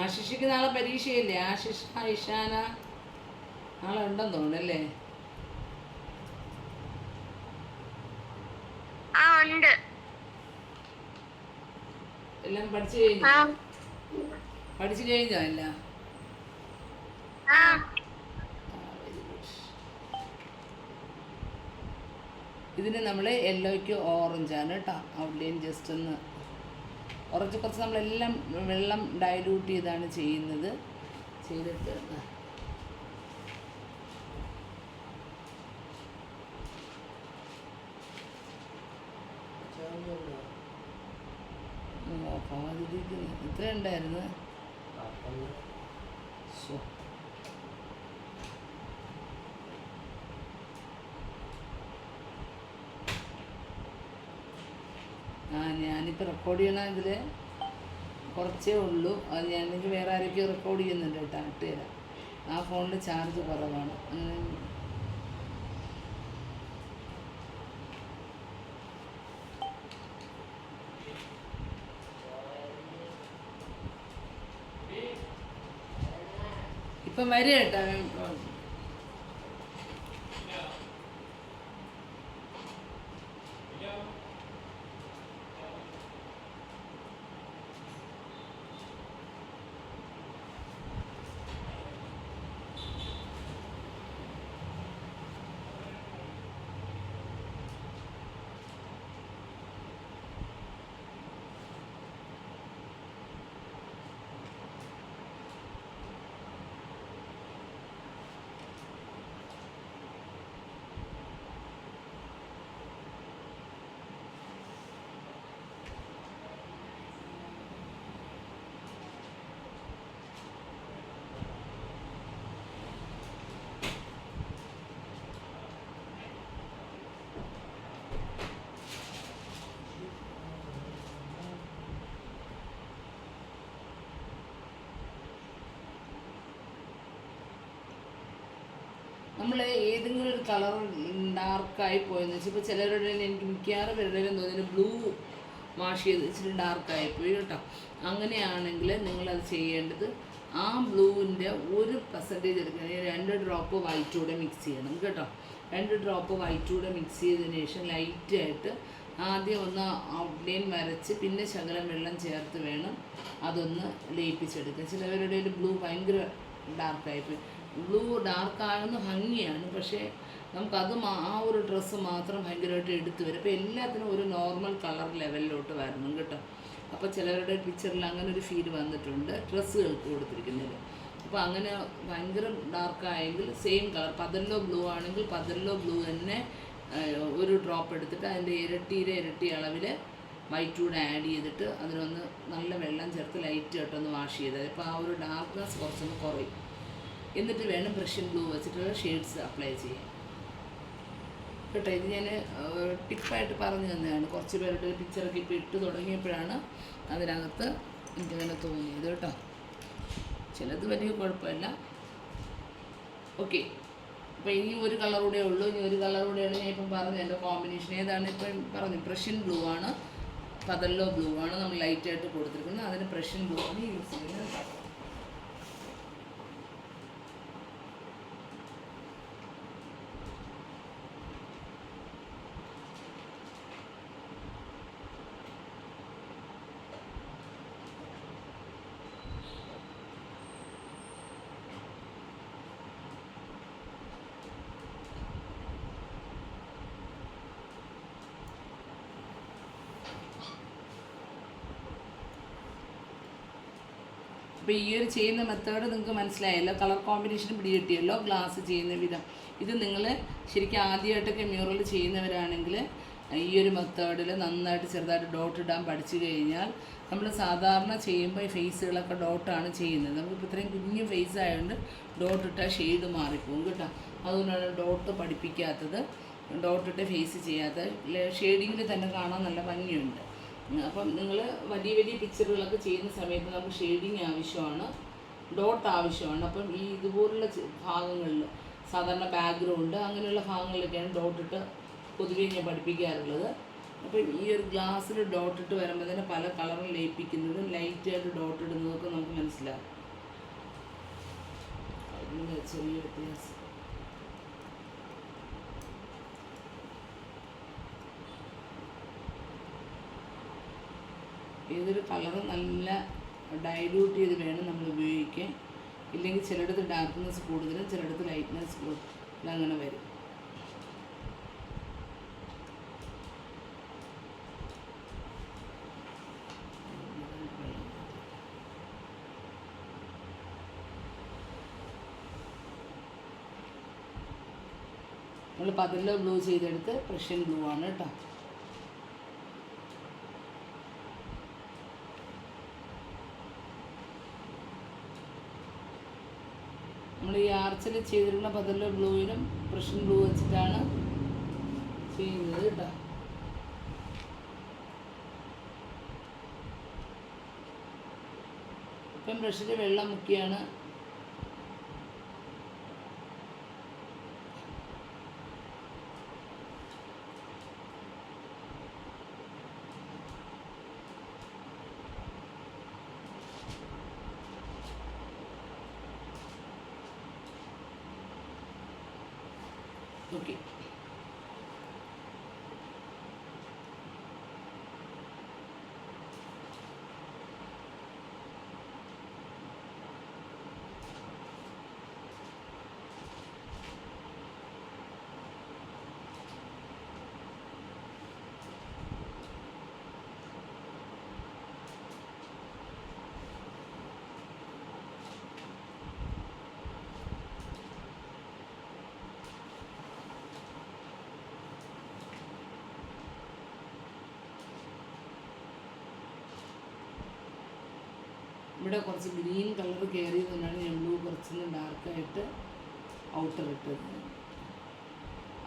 ആശിഷിക്ക് നാളെ പരീക്ഷയില്ലേ? ആശിഷ, ഇഷാന നാളെ ഉണ്ടെന്ന് തോന്നുന്നല്ലേ? എല്ലാം പഠിച്ചു കഴിഞ്ഞോ എല്ലാം? ഇതിന് നമ്മൾ യെല്ലോയ്ക്ക് ഓറഞ്ചാണ് കേട്ടോ. ഔട്ട്ലൈൻ ജസ്റ്റ് ഒന്ന് കുറച്ച് നമ്മളെല്ലാം വെള്ളം ഡൈല്യൂട്ട് ചെയ്താണ് ചെയ്യുന്നത്. ചെയ്തിട്ട് ഇത്ര ഉണ്ടായിരുന്നു. ഞാനിപ്പോൾ റെക്കോർഡ് ചെയ്യണ ഇതിൽ കുറച്ചേ ഉള്ളൂ. അത് ഞാനെങ്കിൽ വേറെ ആരൊക്കെയോ റെക്കോർഡ് ചെയ്യുന്നുണ്ട് കേട്ടോ. ഇട്ട് തരാം. ആ ഫോണിൽ ചാർജ് കുറവാണ്. അങ്ങനെ ഇപ്പം വരും കേട്ടോ. നമ്മൾ ഏതെങ്കിലും ഒരു കളർ ഡാർക്കായി പോയെന്ന് വെച്ചാൽ ഇപ്പോൾ ചിലരുടെ എനിക്ക് മിക്കവാറും പേരുടെയും തോന്നുന്നത് ബ്ലൂ വാഷ് ചെയ്ത് ഇച്ചിരി ഡാർക്കായി പോയി കേട്ടോ. അങ്ങനെയാണെങ്കിൽ നിങ്ങളത് ചെയ്യേണ്ടത് ആ ബ്ലൂവിൻ്റെ 1% എടുക്കുക. 2 ഡ്രോപ്പ് വൈറ്റ് കൂടെ മിക്സ് ചെയ്യണം കേട്ടോ. 2 ഡ്രോപ്പ് വൈറ്റ് കൂടെ മിക്സ് ചെയ്തതിന് ശേഷം ലൈറ്റായിട്ട് ആദ്യം ഒന്ന് ഔട്ട്ലൈൻ വരച്ച് പിന്നെ ശകലം വെള്ളം ചേർത്ത് വേണം അതൊന്ന് ലയിപ്പിച്ചെടുക്കുക. ചിലവരുടെ ബ്ലൂ ഭയങ്കര ഡാർക്കായിപ്പോയി. ബ്ലൂ ഡാർക്കാകുന്ന ഭംഗിയാണ്, പക്ഷേ നമുക്കത് ആ ഒരു ഡ്രസ്സ് മാത്രം ഭയങ്കരമായിട്ട് എടുത്തു വരും. അപ്പോൾ എല്ലാത്തിനും ഒരു നോർമൽ കളർ ലെവലിലോട്ട് വരണം കേട്ടോ. അപ്പോൾ ചിലവരുടെ പിക്ചറിൽ അങ്ങനെ ഒരു ഫീൽ വന്നിട്ടുണ്ട് ഡ്രസ്സുകൾക്ക് കൊടുത്തിരിക്കുന്നതിൽ. അപ്പോൾ അങ്ങനെ ഭയങ്കര ഡാർക്കായെങ്കിൽ സെയിം കളർ പതല്ലോ ബ്ലൂ ആണെങ്കിൽ പതല്ലോ ബ്ലൂ തന്നെ ഒരു ഡ്രോപ്പ് എടുത്തിട്ട് അതിൻ്റെ ഇരട്ടി അളവിൽ വൈറ്റ് കൂടെ ആഡ് ചെയ്തിട്ട് അതിനൊന്ന് നല്ല വെള്ളം ചേർത്ത് ലൈറ്റായിട്ടൊന്ന് വാഷ് ചെയ്താൽ ഇപ്പോൾ ആ ഒരു ഡാർക്ക്നെസ് കുറച്ചൊന്ന് കുറയും. എന്നിട്ട് വേണം ബ്രഷ്യൻ ബ്ലൂ വെച്ചിട്ടുള്ള ഷെയ്ഡ്സ് അപ്ലൈ ചെയ്യാൻ കേട്ടോ. ഇത് ഞാൻ ടിപ്പായിട്ട് പറഞ്ഞു തന്നെയാണ്. കുറച്ച് പേരുടെ പിക്ചറൊക്കെ ഇപ്പോൾ ഇട്ട് തുടങ്ങിയപ്പോഴാണ് അതിനകത്ത് എനിക്കങ്ങനെ തോന്നിയത് കേട്ടോ. ചിലത് വലിയ കുഴപ്പമില്ല. ഓക്കെ, അപ്പോൾ ഇനി ഒരു കളർ കൂടെ ഉള്ളൂ. ഇനി ഒരു കളർ കൂടെയാണ് ഞാൻ ഇപ്പം പറഞ്ഞു. എൻ്റെ കോമ്പിനേഷൻ ഏതാണ് ഇപ്പം പറഞ്ഞു. പ്രഷ്യൻ ബ്ലൂ ആണ്, പതല്ലോ ബ്ലൂ ആണ് നമ്മൾ ലൈറ്റായിട്ട് കൊടുത്തിരിക്കുന്നത്. അതിന് പ്രഷ്യൻ ബ്ലൂ ആണ് യൂസ് ചെയ്യുന്നത്. അപ്പോൾ ഈ ഒരു ചെയ്യുന്ന മെത്തേഡ് നിങ്ങൾക്ക് മനസ്സിലായല്ലോ, കളർ കോമ്പിനേഷൻ പിടികിട്ടിയല്ലോ, ഗ്ലാസ് ചെയ്യുന്ന വിധം. ഇത് നിങ്ങൾ ശരിക്കും ആദ്യമായിട്ടൊക്കെ മ്യൂറൽ ചെയ്യുന്നവരാണെങ്കിൽ ഈ ഒരു മെത്തേഡിൽ നന്നായിട്ട് ചെറുതായിട്ട് ഡോട്ട് ഇടാൻ പഠിച്ചു കഴിഞ്ഞാൽ, നമ്മൾ സാധാരണ ചെയ്യുമ്പോൾ ഈ ഫേസുകളൊക്കെ ഡോട്ടാണ് ചെയ്യുന്നത്. നമുക്കിപ്പോൾ ഇത്രയും കുഞ്ഞു ഫേസ് ആയതുകൊണ്ട് ഡോട്ട് ഇട്ടാൽ ഷെയ്ഡ് മാറിപ്പോകും കേട്ടോ. അതുകൊണ്ടാണ് ഡോട്ട് പഠിപ്പിക്കാത്തത്, ഡോട്ടിട്ട് ഫേസ് ചെയ്യാത്തത്. ഷെയ്ഡിങ്ങിൽ തന്നെ കാണാൻ നല്ല ഭംഗിയുണ്ട്. അപ്പം നിങ്ങൾ വലിയ വലിയ പിക്ചറുകളൊക്കെ ചെയ്യുന്ന സമയത്ത് നമുക്ക് ഷെയ്ഡിങ് ആവശ്യമാണ്, ഡോട്ട് ആവശ്യമാണ്. അപ്പം ഈ ഇതുപോലുള്ള ഭാഗങ്ങളിൽ സാധാരണ ബാക്ക്ഗ്രൗണ്ട് അങ്ങനെയുള്ള ഭാഗങ്ങളിലൊക്കെയാണ് ഡോട്ടിട്ട് പൊതുവേ ഞാൻ പഠിപ്പിക്കാറുള്ളത്. അപ്പം ഈ ഒരു ഗ്ലാസ്സിൽ ഡോട്ടിട്ട് വരുമ്പോൾ തന്നെ പല കളറും ലയിപ്പിക്കുന്നതും ലൈറ്റായിട്ട് ഡോട്ട് ഇടുന്നതൊക്കെ നമുക്ക് മനസ്സിലാകും. അതിൻ്റെ ചെറിയ വ്യത്യാസം. ഏതൊരു കളറ് നല്ല ഡൈല്യൂട്ട് ചെയ്ത് വേണം നമ്മൾ ഉപയോഗിക്കാൻ. ഇല്ലെങ്കിൽ ചിലയിടത്ത് ഡാർക്ക്നെസ് കൂടുതലും ചിലയിടത്ത് ലൈറ്റ്നെസ് കൂടുതലും അങ്ങനെ വരും. നമ്മൾ പതില് ബ്ലൂ ചെയ്തെടുത്ത് പ്രഷ്യൻ ബ്ലൂ ആണ് കേട്ടോ. നമ്മൾ ഈ ആർച്ചിൽ ചെയ്തിരുന്ന പതില് ബ്ലൂവിനും പ്രഷ്യൻ ബ്ലൂ വെച്ചിട്ടാണ് ചെയ്യുന്നത് കേട്ടോ. ഇപ്പം ബ്രഷിൽ വെള്ളം മുക്കിയാണ് ഓക്കെ. ഇവിടെ കുറച്ച് ഗ്രീൻ കളർ കയറിയതുകൊണ്ടാണ് ഞാൻ ബ്ലൂ കുറച്ചൊന്ന് ഡാർക്കായിട്ട് ഔട്ടർ ഇട്ടത്.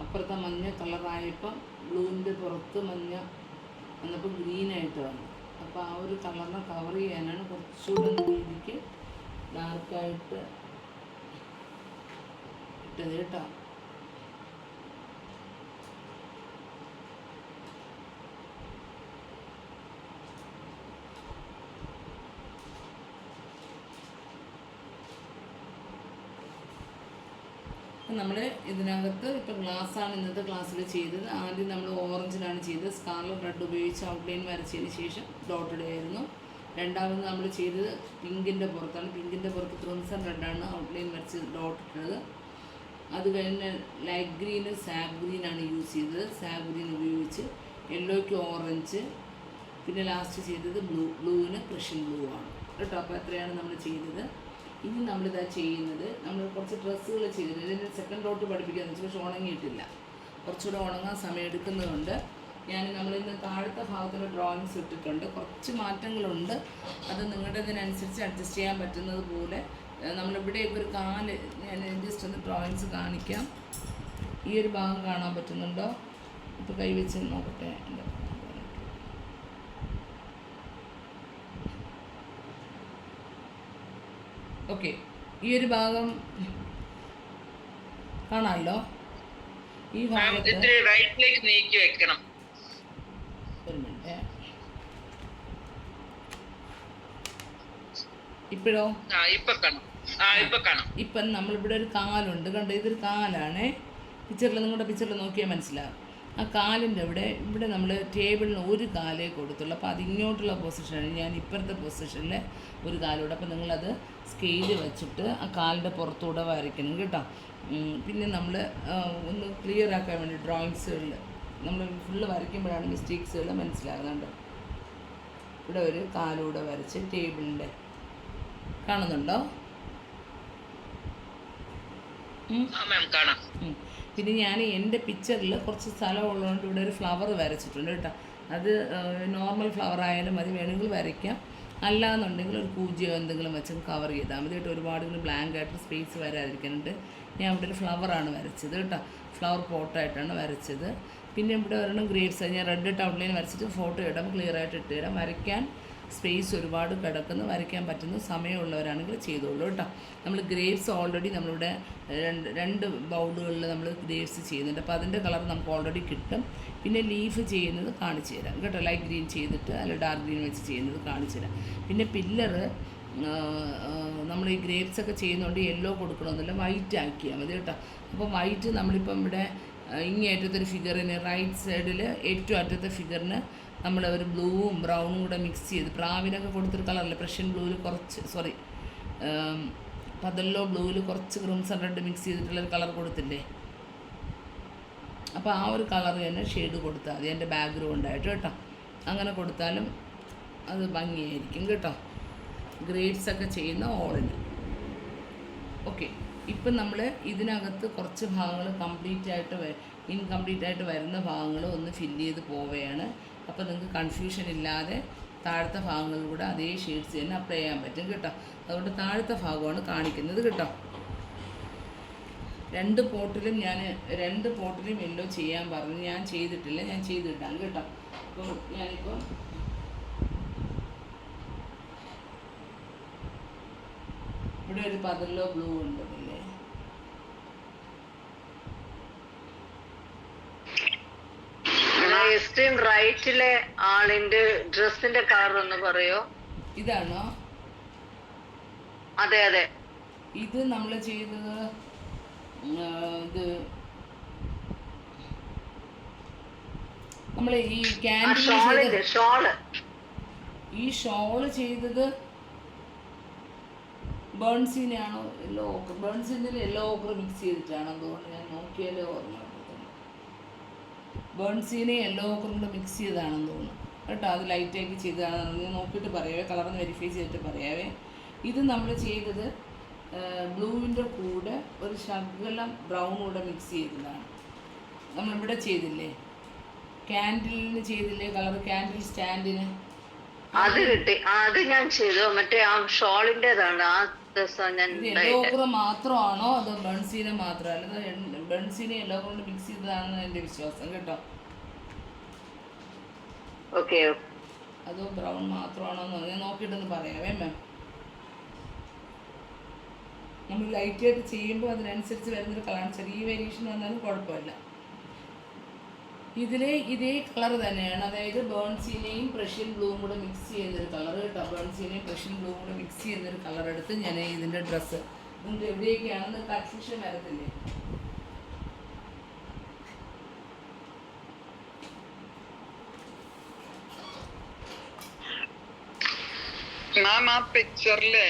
അപ്പുറത്തെ മഞ്ഞ കളറായപ്പം ബ്ലൂവിൻ്റെ പുറത്ത് മഞ്ഞ വന്നപ്പോൾ ഗ്രീനായിട്ട് വന്നു. അപ്പോൾ ആ ഒരു കളറിനെ കവർ ചെയ്യാനാണ് കുറച്ചുകൂടെ രീതിക്ക് ഡാർക്കായിട്ട് ഇട്ടത് കേട്ടോ. നമ്മൾ ഇതിനകത്ത് ഇപ്പോൾ ഗ്ലാസ്സാണ് ഇന്നത്തെ ക്ലാസ്സിൽ ചെയ്തത്. ആദ്യം നമ്മൾ ഓറഞ്ചിലാണ് ചെയ്തത്, സ്കാർലറ്റ് റെഡ് ഉപയോഗിച്ച് ഔട്ട്ലൈൻ വരച്ചതിന് ശേഷം ഡോട്ട് ഇടുകയായിരുന്നു. രണ്ടാമത് നമ്മൾ ചെയ്തത് പിങ്കിൻ്റെ പുറത്താണ്, പിങ്കിൻ്റെ പുറത്ത് ക്രിംസൺ റെഡാണ് ഔട്ട്ലൈൻ വരച്ച് ഡോട്ട് ഇട്ടത്. അത് കഴിഞ്ഞ് ലൈറ്റ് ഗ്രീന് സാബ് ഗ്രീനാണ് യൂസ് ചെയ്തത്, സാബ് ഗ്രീൻ ഉപയോഗിച്ച് യെല്ലോയ്ക്ക് ഓറഞ്ച്, പിന്നെ ലാസ്റ്റ് ചെയ്തത് ബ്ലൂവിന് പ്രഷ്യൻ ബ്ലൂ ആണ് കേട്ടോ. അപ്പോൾ എത്രയാണ് നമ്മൾ ചെയ്തത്. ഇനി നമ്മളിതാ ചെയ്യുന്നത്, നമ്മൾ കുറച്ച് ഡ്രസ്സുകൾ ചെയ്തിട്ട് ഇതിൻ്റെ സെക്കൻഡ് ഡോട്ട് പഠിപ്പിക്കാമെന്ന് വെച്ചാൽ പക്ഷെ ഉണങ്ങിയിട്ടില്ല, കുറച്ചുകൂടെ ഉണങ്ങാൻ സമയം എടുക്കുന്നതുകൊണ്ട് നമ്മളിന്ന് താഴത്തെ ഭാഗത്തുള്ള ഡ്രോയിങ്സ് ഇട്ടിട്ടുണ്ട്. കുറച്ച് മാറ്റങ്ങളുണ്ട്, അത് നിങ്ങളുടെ ഇതിനനുസരിച്ച് അഡ്ജസ്റ്റ് ചെയ്യാൻ പറ്റുന്നത് പോലെ. നമ്മളിവിടെയൊക്കെ ഒരു കാല് ഞാൻ ജസ്റ്റ് ഒന്ന് ഡ്രോയിങ്സ് കാണിക്കാം. ഈ ഒരു ഭാഗം കാണാൻ പറ്റുന്നുണ്ടോ? ഇപ്പോൾ കൈവച്ച് നോക്കട്ടെ. ഓക്കെ, ഈ ഒരു ഭാഗം കാണാമല്ലോ. ഈ ഭാഗത്ത് റൈറ്റിലേക്ക് നീക്കി വെക്കണം. ഒരു മിനിറ്റ്. ഇപ്പോഴോ? ഇപ്പം നമ്മളിവിടെ ഒരു കാലുണ്ട് കണ്ടോ, ഇതൊരു കാലാണ്. നിങ്ങളുടെ പിക്ചറിൽ നോക്കിയാൽ മനസ്സിലാകും. ആ കാലിൻ്റെ ഇവിടെ നമ്മൾ ടേബിളിന് ഒരു കാലേ കൊടുത്തുള്ളൂ. അപ്പോൾ അതിങ്ങോട്ടുള്ള പൊസിഷനാണ്, ഞാൻ ഇപ്പുറത്തെ പൊസിഷനിൽ ഒരു കാലോടെ. അപ്പോൾ നിങ്ങളത് സ്കെയിൽ വെച്ചിട്ട് ആ കാലിൻ്റെ പുറത്തൂടെ വരയ്ക്കണം കേട്ടോ. പിന്നെ നമ്മൾ ഒന്ന് ക്ലിയർ ആക്കാൻ വേണ്ടി ഡ്രോയിങ്സുകളിൽ നമ്മൾ ഫുള്ള് വരയ്ക്കുമ്പോഴാണ് മിസ്റ്റേക്സുകൾ മനസ്സിലാകുന്നുണ്ട്. ഇവിടെ ഒരു കാലൂടെ വരച്ച് ടേബിളിൻ്റെ കാണുന്നുണ്ടോ? ആ മാം കാണാം. പിന്നെ ഞാൻ എൻ്റെ പിക്ചറിൽ കുറച്ച് സ്ഥലം ഉള്ളതുകൊണ്ട് ഇവിടെ ഒരു ഫ്ലവർ വരച്ചിട്ടുണ്ട് കേട്ടോ. അത് നോർമൽ ഫ്ലവർ ആയാലും മതി, വേണമെങ്കിൽ വരയ്ക്കാം. അല്ലാന്നുണ്ടെങ്കിൽ ഒരു പൂജ്യം എന്തെങ്കിലും വെച്ച് കവർ ചെയ്താൽ മതി കേട്ടോ. ഒരുപാട് ഇങ്ങനെ ബ്ലാങ്ക് ആയിട്ട് സ്പേസ് വരാതിരിക്കാനുണ്ട്. ഞാൻ ഇവിടെ ഒരു ഫ്ലവറാണ് വരച്ചത് കേട്ടോ. ഫ്ലവർ പോട്ടായിട്ടാണ് വരച്ചത്. പിന്നെ ഇവിടെ ഒരെണ്ണം ഗ്രേപ്സ് ഞാൻ റെഡ് ഔട്ട്ലൈൻ വരച്ചിട്ട് ഫോട്ടോ ഇടാം, ക്ലിയർ ആയിട്ട് ഇട്ട് തരാം. വരയ്ക്കാൻ സ്പേസ് ഒരുപാട് കിടക്കുന്നു, വരയ്ക്കാൻ പറ്റുന്ന സമയമുള്ളവരാണെങ്കിൽ ചെയ്തോളൂ കേട്ടോ. നമ്മൾ ഗ്രേപ്സ് ഓൾറെഡി നമ്മളിവിടെ രണ്ട് ബൗളുകളിൽ നമ്മൾ ഗ്രേപ്സ് ചെയ്യുന്നുണ്ട്. അപ്പോൾ അതിൻ്റെ കളർ നമുക്ക് ഓൾറെഡി കിട്ടും. പിന്നെ ലീഫ് ചെയ്യുന്നത് കാണിച്ചു തരാം കേട്ടോ. ലൈറ്റ് ഗ്രീൻ ചെയ്തിട്ട് അല്ല ഡാർക്ക് ഗ്രീൻ വെച്ച് ചെയ്യുന്നത് കാണിച്ചു തരാം. പിന്നെ പില്ലറ് നമ്മൾ ഈ ഗ്രേപ്സ് ഒക്കെ ചെയ്യുന്നതുകൊണ്ട് യെല്ലോ കൊടുക്കണമെന്നില്ല, വൈറ്റ് ആക്കിയാൽ മതി കേട്ടോ. അപ്പോൾ വൈറ്റ് നമ്മളിപ്പം ഇവിടെ ഇങ്ങേ അറ്റത്തൊരു ഫിഗറിന് റൈറ്റ് സൈഡിൽ ഏറ്റവും അറ്റത്തെ ഫിഗറിന് നമ്മൾ ഒരു ബ്ലൂവും ബ്രൗണും കൂടെ മിക്സ് ചെയ്ത് പ്രാവിനൊക്കെ കൊടുത്തൊരു കളറില്ല, പ്രഷ്യൻ ബ്ലൂവിൽ കുറച്ച് പതല്ലോ ബ്ലൂവിൽ കുറച്ച് ക്രിംസൺ റെഡ് മിക്സ് ചെയ്തിട്ടുള്ളൊരു കളർ കൊടുത്തില്ലേ. അപ്പോൾ ആ ഒരു കളർ തന്നെ ഷെയ്ഡ് കൊടുത്താൽ മതി എൻ്റെ ബാക്ക്ഗ്രൗണ്ടായിട്ട് കേട്ടോ. അങ്ങനെ കൊടുത്താലും അത് ഭംഗിയായിരിക്കും കേട്ടോ. ഗ്രേഡ്സ് ഒക്കെ ചെയ്യുന്ന ഓളിന് ഓക്കെ. ഇപ്പം നമ്മൾ ഇതിനകത്ത് കുറച്ച് ഭാഗങ്ങൾ ഇൻകംപ്ലീറ്റ് ആയിട്ട് വരുന്ന ഭാഗങ്ങൾ ഒന്ന് ഫില്ല് ചെയ്ത് പോവുകയാണ്. അപ്പോൾ നിങ്ങൾക്ക് കൺഫ്യൂഷൻ ഇല്ലാതെ താഴത്തെ ഭാഗങ്ങളിൽ കൂടെ അതേ ഷെയ്ഡ്സ് തന്നെ അപ്ലൈ ചെയ്യാൻ പറ്റും കേട്ടോ. അതുകൊണ്ട് താഴത്തെ ഭാഗമാണ് കാണിക്കുന്നത് കേട്ടോ. രണ്ട് പോട്ടിലും യെല്ലോ ചെയ്യാൻ പറഞ്ഞു. ഞാൻ ചെയ്തിട്ടില്ല, ഞാൻ ചെയ്തിട്ടാണ് കേട്ടോ. അപ്പോൾ ഞാനിപ്പോൾ ഇവിടെ ഒരു പതല്ലോ ബ്ലൂ ഉണ്ടല്ലേ, എക്സ്ട്രീം റൈറ്റിലെ ആളിന്റെ ഡ്രസ്സിന്റെ കളർ ഒന്ന് പറയോ? ഇതാണോ? അതെ അതെ, ഇത് നമ്മൾ ചെയ്തത് ഇത് നമ്മൾ ഈ ഷോള് ചെയ്തത് ബേൺസീനാണോ യെല്ലോ ഓക്കർ? ബേൺസീനിൽ യെല്ലോ ഓക്കർ മിക്സ് ചെയ്തിട്ടാണ് അതുകൊണ്ട് ഞാൻ നോക്കിയാലേ ഓർമ്മ. ബേൺസീനെ യെല്ലോ ഓക്കറും കൂടെ മിക്സ് ചെയ്തതാണെന്ന് തോന്നുന്നു കേട്ടോ. അത് ലൈറ്റാക്കി ചെയ്തതാണെന്ന് ഞാൻ നോക്കിയിട്ട് പറയാവേ, കളർന്ന് വെരിഫൈ ചെയ്തിട്ട് പറയാവേ. ഇത് നമ്മൾ ചെയ്തത് ബ്ലൂവിൻ്റെ കൂടെ ഒരു ശകലം ബ്രൗൺ കൂടെ മിക്സ് ചെയ്തതാണ്. നമ്മളിവിടെ ചെയ്തില്ലേ, ക്യാൻഡിലിന് ചെയ്തില്ലേ കളർ, ക്യാൻഡിൽ സ്റ്റാൻഡിന് അത് കിട്ടി. അത് ഞാൻ ചെയ്തു. മറ്റേ ആ ഷോളിൻ്റെതാണ് ആ ദിവസം ഞാൻ. യെല്ലോ ഓക്കർ മാത്രമാണോ അതോ ബേൺസീനെ മാത്രമല്ല? ബേൺസീനെ യെല്ലോ കൊണ്ട് മിക്സ് ചെയ്തതാണെന്ന് എൻ്റെ വിശ്വാസം കേട്ടോ. ഓക്കെ, അതോ ബ്രൗൺ മാത്രമാണോ എന്ന് ഞാൻ നോക്കിയിട്ടൊന്ന് പറയാവേ മാം. നമ്മൾ ലൈറ്റായിട്ട് ചെയ്യുമ്പോൾ അതിനനുസരിച്ച് വരുന്നൊരു കളറാണ്. ചെറിയ വേരിയേഷൻ വന്നാലും കുഴപ്പമില്ല. ഇതേ കളർ തന്നെയാണ്, അതായത് ബേൺസീനെയും പ്രഷ്യൻ ബ്ലൂവും കൂടെ മിക്സ് ചെയ്യുന്നൊരു കളർ കേട്ടോ. ബേൺസീനെയും പ്രഷ്യൻ ബ്ലൂവും കൂടെ മിക്സ് ചെയ്യുന്നൊരു കളർ എടുത്ത് ഞാൻ ഇതിൻ്റെ ഡ്രസ്സ് നിങ്ങൾക്ക് എവിടെയൊക്കെയാണെന്ന് കൺഫ്യൂഷൻ വരത്തില്ലേ. മാം ആ പിക്ചറിലെ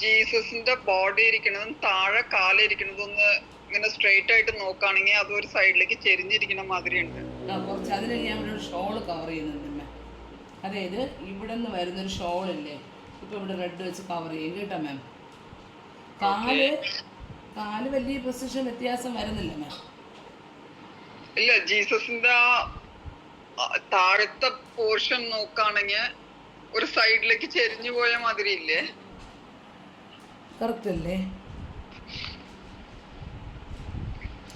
ജീസസിന്റെ ബോഡി ഇരിക്കുന്നതും താഴെ കാലിരിക്കുന്നതും ഒന്ന് ഇങ്ങനെ സ്ട്രെയിറ്റ് ആയിട്ട് നോക്കുകയാണെങ്കിൽ അത് ഒരു സൈഡിലേക്ക് ചെരിഞ്ഞിരിക്കുന്ന മാതിരി ഉണ്ട്. കുറച്ച് അതിന് ഞാൻ ഇവിടെ ഒരു ഷോള് കവർ ചെയ്യുന്നുണ്ട് മാം. അതായത് ഇവിടെ നിന്ന് വരുന്നൊരു ഷോളില്ലേ, ഇപ്പൊ ഇവിടെ റെഡ് വെച്ച് കവർ ചെയ്യും കേട്ടോ മാം. കാല് വലിയ പൊസിഷൻ വ്യത്യാസം വരുന്നില്ല മാം. ഇല്ല, ജീസസിന്റെ താഴത്തെ പോർഷൻ നോക്കുകയാണെങ്കിൽ ഒരു സൈഡിലേക്ക് ചെരിഞ്ഞു പോയ മാതിരി ഇല്ലേ? കറക്റ്റ് അല്ലേ?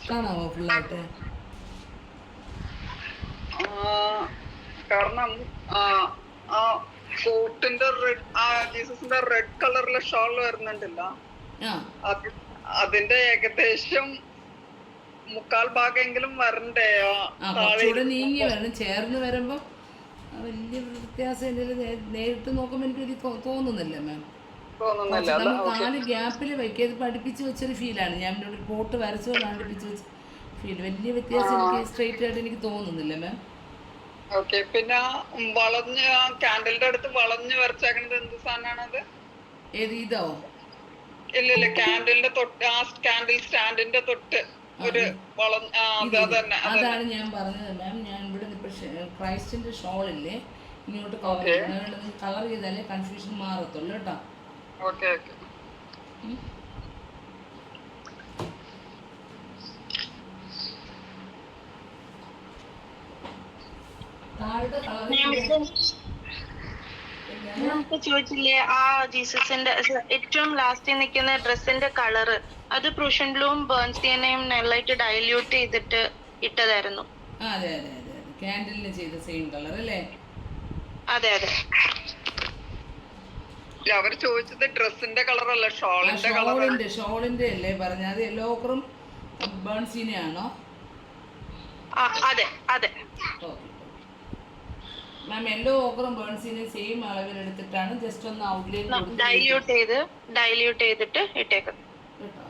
കാണാമോ ഫുള്ളായിട്ട്? കാരണം ആ കോട്ടിന്റെ ജീസസിന്റെ റെഡ് കളറിലെ ഷോൾ വരുന്നുണ്ടല്ല, അതിന്റെ ഏകദേശം മുക്കാൽ ഭാഗമെങ്കിലും വരണ്ടേ? കുറച്ചുകൂടെ നീങ്ങി വരണം, ചേർന്ന് വരുമ്പോ വലിയ വ്യത്യാസം നേരിട്ട് നോക്കുമ്പോ എനിക്ക് തോന്നുന്നില്ല മാം. നമ്മൾ കാല് ഗ്യാപ്പിൽ വയ്ക്കാതെ പഠിപ്പിച്ച് വെച്ചൊരു ഫീലാണ്. ഞാൻ ഇവിടെ പോട്ട് വരച്ചോണ്ട് പഠിപ്പിച്ച് വെച്ച ഫീൽ. വലിയ വ്യത്യാസം എനിക്ക് സ്ട്രെയിറ്റ് ആയിട്ട് എനിക്ക് തോന്നുന്നില്ല മാം. ഓക്കെ. പിന്നെ വളഞ്ഞ് കാൻഡലിന്റെ അടുത്ത് വളഞ്ഞ് വരച്ചേക്കുന്നത് എന്ത് സാധനമാണത്? ഏത് ഇതോ? ഇല്ല, കാൻഡലിന്റെ തൊട്ട് ആ കാൻഡിൽ സ്റ്റാൻഡിന്റെ തൊട്ട് ഒരു അതാണ് ഞാൻ പറഞ്ഞത് മാം. ഞാൻ ഇവിടെ ക്രൈസ്റ്റിന്റെ ഷോളില്ലേ ഇങ്ങോട്ട് കളർ ചെയ്താലേ കൺഫ്യൂഷൻ മാറത്തുള്ളൂ കേട്ടോ. Okay okay. താഴത്തെ കളർ ഞാനിപ്പോ ചോദിച്ചില്ലേ ആ ജീസസിന്റെ ഏറ്റവും ലാസ്റ്റിൽ നിൽക്കുന്ന ഡ്രസ്സിന്റെ കളറ് അത് പ്രൂഷൻ ബ്ലൂവും ബേൺസ്റ്റീനെയും നല്ലതായിട്ട് ഡൈല്യൂട്ട് ചെയ്തിട്ട് ഇട്ടതായിരുന്നു. അതെ അതെ അതെ അതെ, ക്യാൻഡിലിന് ചെയ്ത സെയിം കളർ അല്ലേ? അതെ അതെ. ഇല്ല, അവര് ചോദിച്ചത് ഡ്രസ്സിന്റെ കളർ അല്ല, ഷോളിന്റെ കളർ. ഷോളിന്റെ അല്ലേ പറഞ്ഞത്? യെല്ലോ ഓക്കറും ബേൺസീനയാണോ? അതെ അതെ. ഓക്കെ മാം, യെല്ലോ ഓക്കറും ബേൺസീനയും സെയിം അളവിലെടുത്തിട്ടാണ് ജസ്റ്റ് ഒന്ന് ഔട്ട്ലൈൻ ഡൈല്യൂട്ട് ചെയ്തിട്ട് ഇട്ടേക്കുന്നത് കേട്ടോ.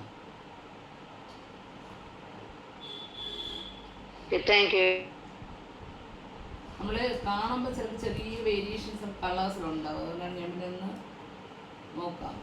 Thank you. നമ്മൾ കാണുമ്പോൾ ചിലപ്പോൾ ചെറിയ വേരിയേഷൻസ് കളേഴ്സിലുണ്ടാവും, അതുകൊണ്ടാണ് ഞാൻ പിന്നെ ഒന്ന് നോക്കാം.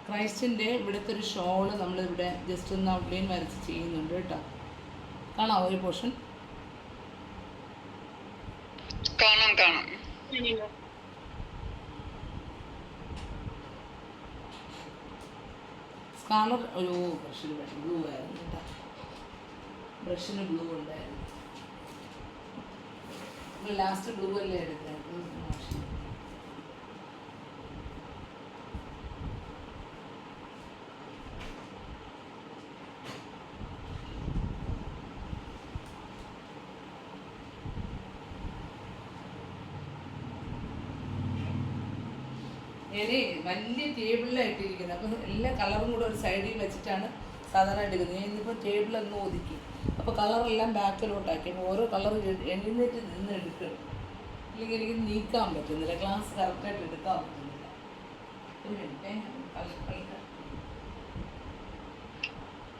ക്രൈസ്റ്റിൻ്റെ ഇവിടുത്തെ ഒരു ഷോള് നമ്മളിവിടെ ജസ്റ്റ് ഒന്ന് ഔട്ട്ലൈൻ വരച്ച് ചെയ്യുന്നുണ്ട് കേട്ടോ. കാണാമോ ഒരു പോർഷൻ? കാണാം കാണാം. സ്കാലർ ഒരു ബ്രഷിന് ബ്ലൂ ആയിരുന്നു കേട്ടോ, ബ്രഷിന് ബ്ലൂ ഉണ്ടായിരുന്നു. ലാസ്റ്റ് ബ്ലൂ അല്ലേ എടുത്തത്? ഞാൻ വലിയ ടേബിളിലായിട്ടിരിക്കുന്നത്, അപ്പം എല്ലാ കളറും കൂടെ ഒരു സൈഡിൽ വെച്ചിട്ടാണ് സാധാരണ എടുക്കുന്നത്. ഞാൻ ഇന്നിപ്പോൾ ടേബിളൊന്ന് ഒതുക്കി, അപ്പോൾ കളറെല്ലാം ബാക്കിലോട്ടാക്കി. അപ്പോൾ ഓരോ കളർ എഴുന്നേറ്റ് നിന്ന് എടുക്കണം, അല്ലെങ്കിൽ എനിക്ക് നീക്കാൻ പറ്റുന്നില്ല, ഗ്ലാസ് കറക്റ്റായിട്ട് എടുക്കാൻ പറ്റുന്നില്ല. ഒരു മിനിറ്റ്.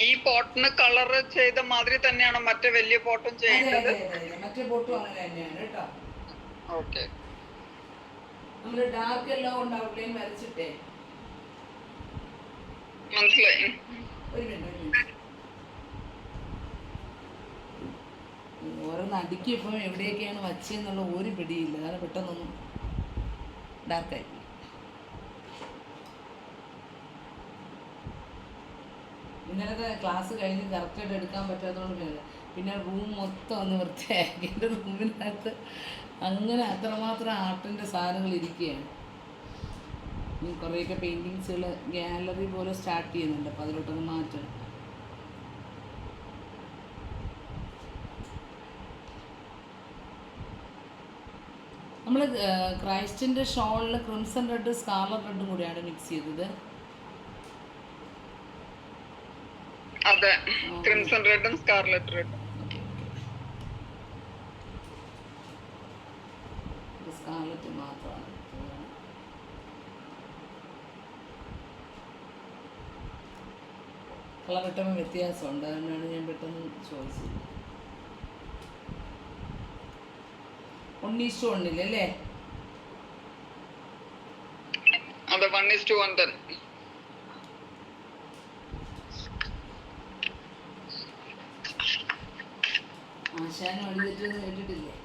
ഈ പോട്ടിന് കളർ ചെയ്ത മാതിരി തന്നെയാണോ മറ്റേ വലിയ പോട്ടും ചെയ്യുന്നത്? മറ്റേ ബോട്ടും അങ്ങനെ തന്നെയാണ് കേട്ടോ. ഓക്കെ. നമ്മൾ ഡാർക്ക് എല്ലാം കൊണ്ട് ഔട്ട്ലൈൻ വരച്ചിട്ടേ. മനസ്സിലായി. ഒരു മിനിറ്റ്. ഓരോന്ന് അടുക്കി ഇപ്പം എവിടെയൊക്കെയാണ് വച്ചെന്നുള്ള ഒരു പിടിയില്ല, കാരണം പെട്ടെന്നൊന്നും ഡാർക്കായി. ഇന്നലത്തെ ക്ലാസ് കഴിഞ്ഞ് കറക്റ്റായിട്ട് എടുക്കാൻ പറ്റാത്തതുകൊണ്ട് പിന്നെ റൂം മൊത്തം ഒന്ന് വൃത്തിയാക്കി. എൻ്റെ റൂമിനകത്ത് അങ്ങനെ അത്രമാത്രം ആർട്ടിൻ്റെ സാധനങ്ങൾ ഇരിക്കുകയാണ്. ഇനി കുറേയൊക്കെ പെയിൻറ്റിങ്സുകൾ ഗാലറി പോലെ സ്റ്റാർട്ട് ചെയ്യുന്നുണ്ട്, അപ്പോൾ അതിലോട്ടൊന്ന് മാറ്റണം. നമ്മൾ ക്രൈസ്റ്റിൻ്റെ ഷോളിൽ ക്രിംസൺ റെഡ് സ്കാർലറ്റ് റെഡും കൂടിയാണ് മിക്സ് ചെയ്തത്. അതെ, ക്രിംസൺ റെഡും സ്കാർലറ്റ് റെഡും. സ്കാർലറ്റ് മാത്രമാണ്. കളർ കിട്ടുമ്പോൾ വ്യത്യാസമുണ്ട്, അതുകൊണ്ടാണ് ഞാൻ പെട്ടെന്ന് ചോദിച്ചത്. 1:1 അല്ലേ? അതെ, 1:1 തന്നെ. ആശാനും അടിതെറ്റൊന്നും കേട്ടിട്ടില്ലേ?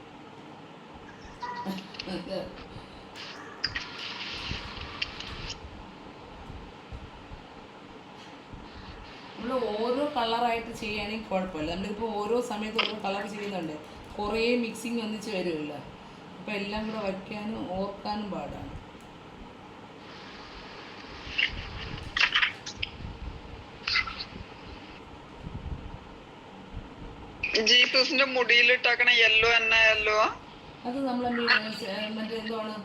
നമ്മൾ ഓരോ കളറായിട്ട് ചെയ്യുകയാണെങ്കിൽ കുഴപ്പമില്ല. നമ്മളിപ്പോൾ ഓരോ സമയത്ത് ഓരോ കളർ ചെയ്യുന്നുണ്ട്, കുറേ മിക്സിങ് ഒന്നിച്ച് വരുമല്ലോ, അപ്പോൾ എല്ലാം കൂടെ വയ്ക്കാനും ഓർക്കാനും പാടാണ്. ജീസസിന്റെ മുടിയിലിട്ടാക്കണ യെല്ലോ എന്നാ യെല്ലോ? അത് നമ്മൾ മറ്റേ എന്താണ്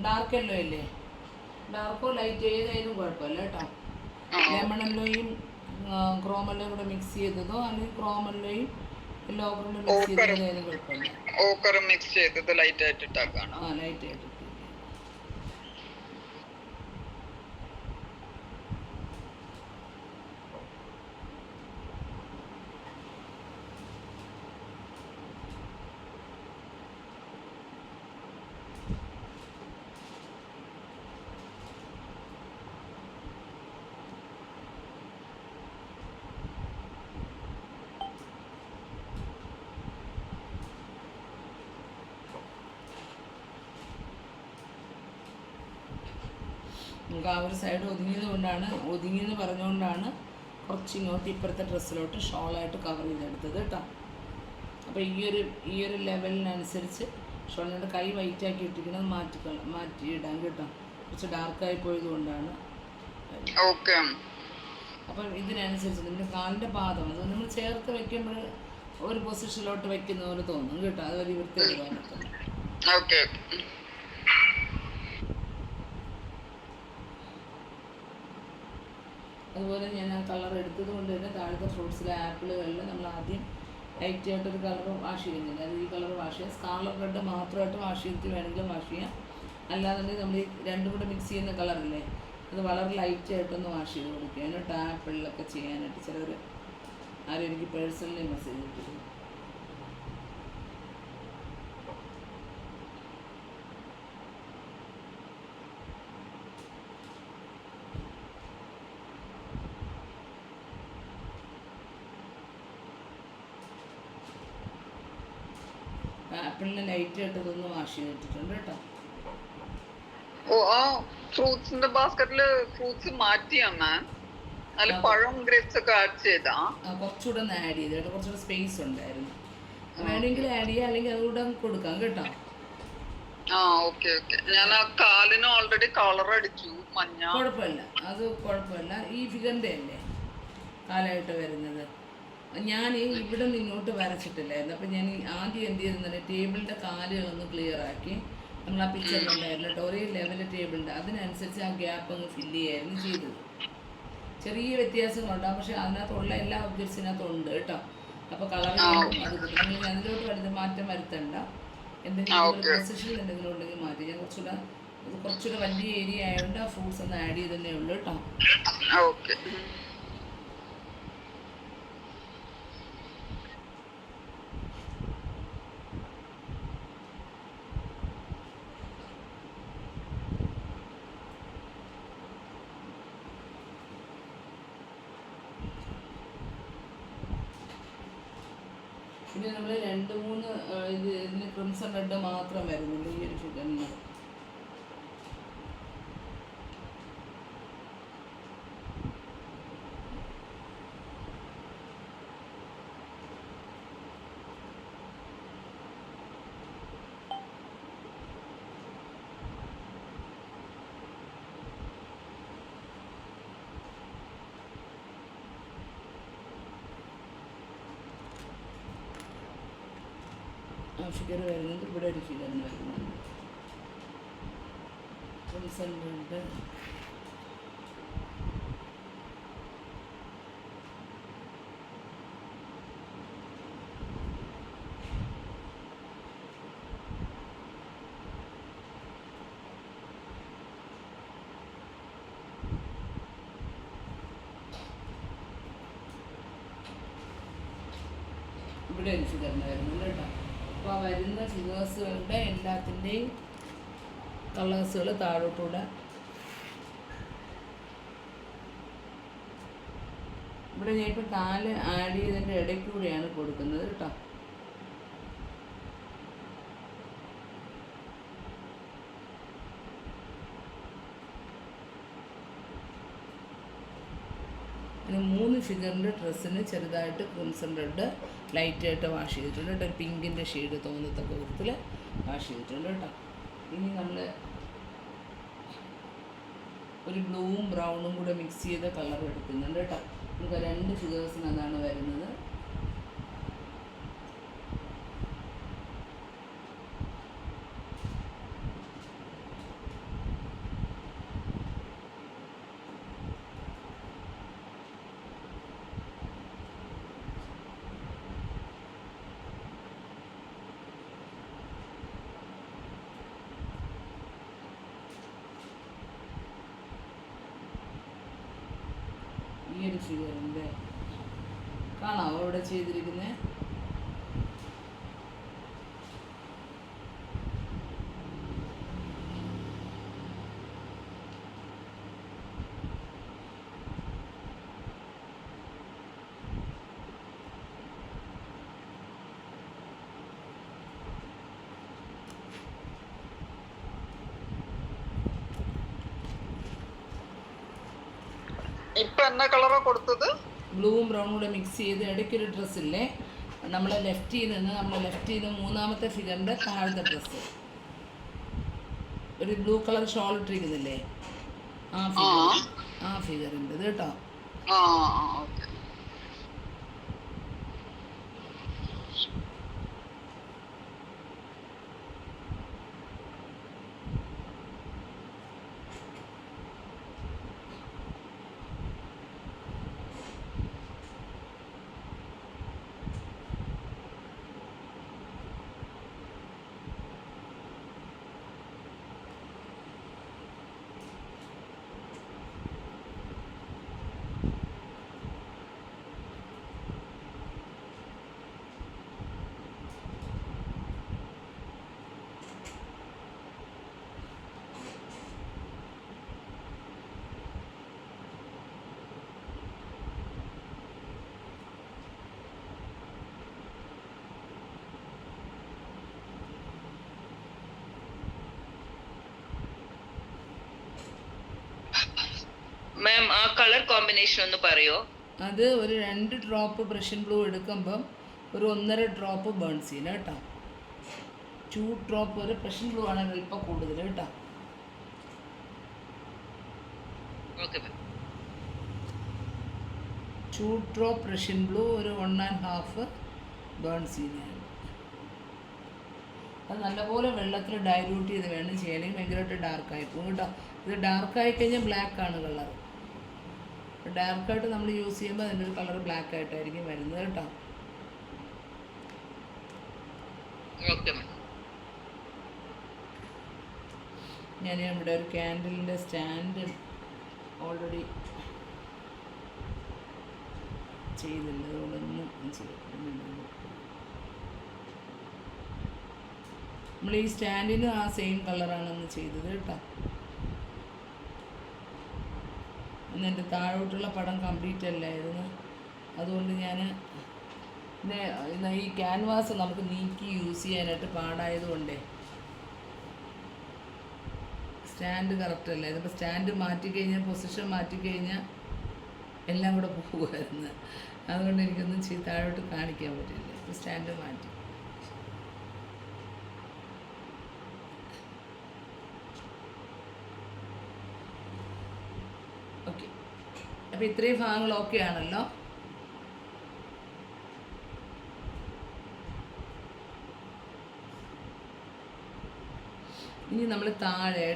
ഡാർക്ക് യെല്ലോ അല്ലേ? ഡാർക്കോ ലൈറ്റ് ഏതായാലും കുഴപ്പമില്ല കേട്ടോ. ലെമൺ യെല്ലോയും ക്രോം യെല്ലോയും കൂടെ മിക്സ് ചെയ്തതോ അല്ലെങ്കിൽ ക്രോം യെല്ലോയും യെല്ലോ ഓക്കറും മിക്സ് ചെയ്തതായാലും കുഴപ്പമില്ല. ഓക്കർ മിക്സ് ചെയ്തത് ലൈറ്റ് ആയിട്ട് ഇട്ടാക്കാണ്. ആ, ലൈറ്റ് ആയിട്ട്. നമുക്ക് ആ ഒരു സൈഡ് ഒതുങ്ങിയെന്ന് പറഞ്ഞുകൊണ്ടാണ് കുറച്ച് ഇങ്ങോട്ട് ഇപ്പുറത്തെ ഡ്രസ്സിലോട്ട് ഷോളായിട്ട് കവർ ചെയ്തെടുത്തത് കേട്ടോ. അപ്പോൾ ഈ ഒരു ലെവലിനനുസരിച്ച് ഷോളിൻ്റെ കൈ വൈറ്റാക്കി ഇട്ടിരിക്കുന്നത് മാറ്റിയിടാം കേട്ടോ. കുറച്ച് ഡാർക്കായി പോയത് കൊണ്ടാണ്. ഓക്കെ. അപ്പം ഇതിനനുസരിച്ച് നമ്മുടെ കാലിൻ്റെ പാദം അത് നമ്മൾ ചേർത്ത് വെക്കുമ്പോൾ ഒരു പൊസിഷനിലോട്ട് വെക്കുന്ന പോലെ തോന്നും കേട്ടോ. അത് ഒരു വൃത്തിയായിട്ട് തോന്നത്തുള്ളൂ. ഓക്കെ. അതുപോലെ ഞാൻ ആ കളർ എടുത്തത് കൊണ്ട് തന്നെ താഴത്തെ ഫ്രൂട്ട്സിലെ ആപ്പിളുകളിൽ നമ്മൾ ആദ്യം ലൈറ്റായിട്ടൊരു കളർ വാഷ് ചെയ്യുന്നില്ല. അത് ഈ കളർ വാഷ് ചെയ്യാം. സ്കാർലറ്റ് റെഡ് മാത്രമായിട്ട് വാഷ് ചെയ്തിട്ട് വേണമെങ്കിലും വാഷ് ചെയ്യാം. അല്ലാന്നുണ്ടെങ്കിൽ നമ്മൾ ഈ രണ്ടും കൂടെ മിക്സ് ചെയ്യുന്ന കളറില്ലേ, അത് വളരെ ലൈറ്റായിട്ടൊന്ന് വാഷ് ചെയ്ത് കൊടുക്കുക. എന്നിട്ട് ആപ്പിളിലൊക്കെ ചെയ്യാനായിട്ട് ചിലർ ആരും എനിക്ക് പേഴ്സണലി മെസ്സേജ് ഇട്ടിരുന്നു. ആപ്പിളിനെ ലൈറ്റായിട്ട് ഇതൊന്ന് വാഷ് ചെയ്തിട്ടുണ്ട് കേട്ടോ. ഓ, ആ ഫ്രൂട്ട്സിന്റെ ബാസ്ക്കറ്റില് ഫ്രൂട്ട്സ് മാറ്റിയാ അതിൽ പഴം ഗ്രേപ്സ് ഒക്കെ ആഡ് ചെയ്താ കുറച്ചുകൂടെ ഒന്ന് ആഡ് ചെയ്ത് കേട്ടോ. കുറച്ചുകൂടെ സ്പേസ് ഉണ്ടായിരുന്നു. വേണമെങ്കിൽ ആഡ് ചെയ്യാം, അല്ലെങ്കിൽ അതുകൂടെ കൊടുക്കാം കേട്ടോ. ആ ഓക്കെ ഓക്കെ. ഞാൻ ആ കാലിന് ഓൾറെഡി കളർ അടിച്ചു മഞ്ഞ. കുഴപ്പമില്ല, അത് കുഴപ്പമില്ല. ഈ ഫിഗറിൻ്റെ അല്ലേ കാലായിട്ട് വരുന്നത്. ഞാൻ ഇവിടെ നിന്ന് ഇങ്ങോട്ട് വരച്ചിട്ടില്ലായിരുന്നു. അപ്പം ഞാൻ ആദ്യം എന്ത് ചെയ്തെന്ന് ടേബിളിൻ്റെ കാലുകളൊന്ന് ക്ലിയർ ആക്കി നമ്മൾ ആ പിക്ചറിലുണ്ടായിരുന്നു കേട്ടോ. ഒരേ ലെവൽ ടേബിളിൻ്റെ അതിനനുസരിച്ച് ആ ഗ്യാപ്പ് അങ്ങ് ഫില്ല് ചെയ്യുകയായിരുന്നു ചെയ്തത്. ചെറിയ വ്യത്യാസങ്ങളുണ്ടാകും, പക്ഷെ അതിനകത്തുള്ള എല്ലാ ഒബ്ജക്ട്സിനകത്തുണ്ട് കേട്ടോ. അപ്പോൾ കളർ അത് നിങ്ങൾ അതിലോട്ട് മാറ്റം വരുത്തണ്ട. എന്തെങ്കിലും പൊസിഷനിൽ എന്തെങ്കിലും ഉണ്ടെങ്കിൽ മാറ്റി. ഞാൻ കുറച്ചുകൂടെ വലിയ ഏരിയ ആയതുകൊണ്ട് ആ ഫ്രൂട്ട്സ് ഒന്ന് ആഡ് ചെയ്തതന്നെ ഉള്ളൂ കേട്ടോ. ഓക്കെ. പിന്നെ നമ്മൾ 2-3 ഇതിന് ക്രിംസൺ റെഡ് മാത്രം വരുന്നുണ്ട് ഈ ഒരു ഫിഗറിന്. ഫിഗർ വരുന്നത് ഇവിടെ ഒരു ഫിഗറിന് വരുന്നുണ്ട്. ക്രിംസൺ റെഡ് ഇവിടെ ഒരു ഫിഗറിന് വരുന്നുണ്ട് കേട്ടോ. അപ്പോൾ ആ വരുന്ന ഫിഗേഴ്സുകളുടെ എല്ലാത്തിൻ്റെയും കളേഴ്സുകൾ താഴോട്ടൂടെ ഇവിടെ ഞാൻ ഇപ്പോൾ കാല് ആഡ് ചെയ്തതിൻ്റെ ഇടയ്ക്കൂടെയാണ് കൊടുക്കുന്നത് കേട്ടോ. പിന്നെ 3 ഫിഗറിൻ്റെ ഡ്രസ്സിന് ചെറുതായിട്ട് ക്രിംസൺ റെഡ് ലൈറ്റായിട്ട് വാഷ് ചെയ്തിട്ടുണ്ട് കേട്ടോ. ഒരു പിങ്കിൻ്റെ ഷെയ്ഡ് തോന്നത്തക്ക വിധത്തിൽ വാഷ് ചെയ്തിട്ടുണ്ട് കേട്ടോ. ഇനി നമ്മൾ ഒരു ബ്ലൂവും ബ്രൗണും കൂടെ മിക്സ് ചെയ്ത കളർ എടുക്കുന്നുണ്ട് കേട്ടോ. നമുക്ക് 2 ഫിഗേഴ്സിന് അതാണ് വരുന്നത്. ഈ ഒരു ഫിഗറിൻ്റെ കാണാമോ ഇവിടെ ചെയ്തിരിക്കുന്നത്? ഇപ്പൊ എന്നാ കളറാ കൊടുത്തത്? ബ്ലൂവും ബ്രൗണും കൂടെ മിക്സ് ചെയ്ത് ഇടയ്ക്കൊരു ഡ്രസ്സില്ലേ, നമ്മളെ ലെഫ്റ്റിൽ നിന്ന് മൂന്നാമത്തെ ഫിഗറിൻ്റെ താഴത്തെ ഡ്രസ്സ്, ഒരു ബ്ലൂ കളർ ഷോൾ ഇട്ടിരിക്കുന്നില്ലേ, ആ ഫിഗറിൻ്റെ ഇത് കേട്ടോ. ആ ഓക്കെ. മാം ആ കളർ കോമ്പിനേഷൻ ഒന്ന് പറയോ? അത് ഒരു 2 ഡ്രോപ്പ് ബ്രഷ്യൻ ബ്ലൂ എടുക്കുമ്പം ഒരു 1.5 ഡ്രോപ്പ് ബേൺസീന കേട്ടോ. 2 ഡ്രോപ്പ് ഒരു ബ്രഷ്യൻ ബ്ലൂ ആണ് അല്പം കൂടുതൽ കേട്ടോ. Okay ma'am. 2 drop Russian blue, ഒരു 1.5 ബേൺസീനയാണ്. അത് നല്ലപോലെ വെള്ളത്തിൽ ഡൈല്യൂട്ട് ചെയ്ത് വേണം ചെയ്യണമെങ്കിൽ ഭയങ്കരമായിട്ട് ഡാർക്കായി പോകും കേട്ടോ. ഇത് ഡാർക്കായി കഴിഞ്ഞാൽ ബ്ലാക്കാണ് കളർ. ഡാർക്കായിട്ട് നമ്മൾ യൂസ് ചെയ്യുമ്പോൾ അതിൻ്റെ ഒരു കളർ ബ്ലാക്ക് ആയിട്ടായിരിക്കും വരുന്നത് കേട്ടോ. Okay ma'am. ഞാൻ ഇവിടെ ഒരു ക്യാൻഡിലിൻ്റെ സ്റ്റാൻഡ് ഓൾറെഡി ചെയ്തില്ല, അതുകൊണ്ടൊന്നും ചെയ്തിട്ടുണ്ട്. നമ്മൾ ഈ സ്റ്റാൻഡിന് ആ സെയിം കളറാണെന്ന് ചെയ്തത് കേട്ടോ. അന്ന് എൻ്റെ താഴോട്ടുള്ള പടം കംപ്ലീറ്റ് അല്ലായിരുന്നു, അതുകൊണ്ട് ഞാൻ ഈ ക്യാൻവാസ് നമുക്ക് നീക്കി യൂസ് ചെയ്യാനായിട്ട് പാടായതുകൊണ്ടേ സ്റ്റാൻഡ് കറക്റ്റ് അല്ല. ഇതിപ്പോൾ സ്റ്റാൻഡ് മാറ്റിക്കഴിഞ്ഞാൽ, പൊസിഷൻ മാറ്റിക്കഴിഞ്ഞാൽ എല്ലാം കൂടെ പോകുമായിരുന്നു. അതുകൊണ്ട് എനിക്കൊന്നും താഴോട്ട് കാണിക്കാൻ പറ്റില്ല. ഇപ്പോൾ സ്റ്റാൻഡ് മാറ്റി. ഓക്കെ, അപ്പോൾ ഇത്രയും ഭാഗങ്ങൾ ഓക്കെ ആണല്ലോ. ഇനി നമ്മൾ താഴെ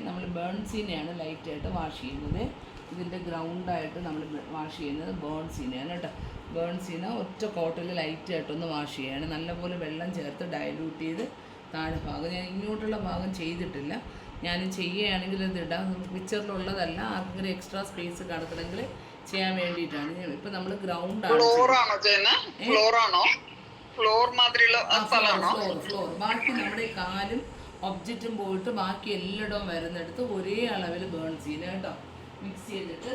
നമ്മൾ ബേൺസീനെയാണ് ലൈറ്റായിട്ട് വാഷ് ചെയ്യുന്നത്. ഇതിൻ്റെ ഗ്രൗണ്ടായിട്ട് നമ്മൾ വാഷ് ചെയ്യുന്നത് ബേൺസീനയാണ് കേട്ടോ. ബേൺസീന ഒറ്റ കോട്ടയിൽ ലൈറ്റായിട്ടൊന്ന് വാഷ് ചെയ്യാണ്. നല്ലപോലെ വെള്ളം ചേർത്ത് ഡൈല്യൂട്ട് ചെയ്ത് താഴെ ഭാഗം, ഞാൻ ഇങ്ങോട്ടുള്ള ഭാഗം ചെയ്തിട്ടില്ല, ഞാൻ ചെയ്യുകയാണെങ്കിൽ ഇത് ഇടാം. നമുക്ക് പിക്ചറിലുള്ളതല്ല, ആർക്കെങ്കിലും എക്സ്ട്രാ സ്പേസ് കിടക്കണമെങ്കിൽ ചെയ്യാൻ വേണ്ടിയിട്ടാണ്. ഇപ്പം നമ്മൾ ഗ്രൗണ്ടാണ് ഫ്ലോർ. ബാക്കി നമ്മുടെ കാലും ഒബ്ജക്റ്റും പോയിട്ട് ബാക്കി എല്ലായിടവും വരുന്നിടത്ത് ഒരേ അളവിൽ ബേൺ ചെയ്യുക കേട്ടോ. മിക്സ് ചെയ്തിട്ട്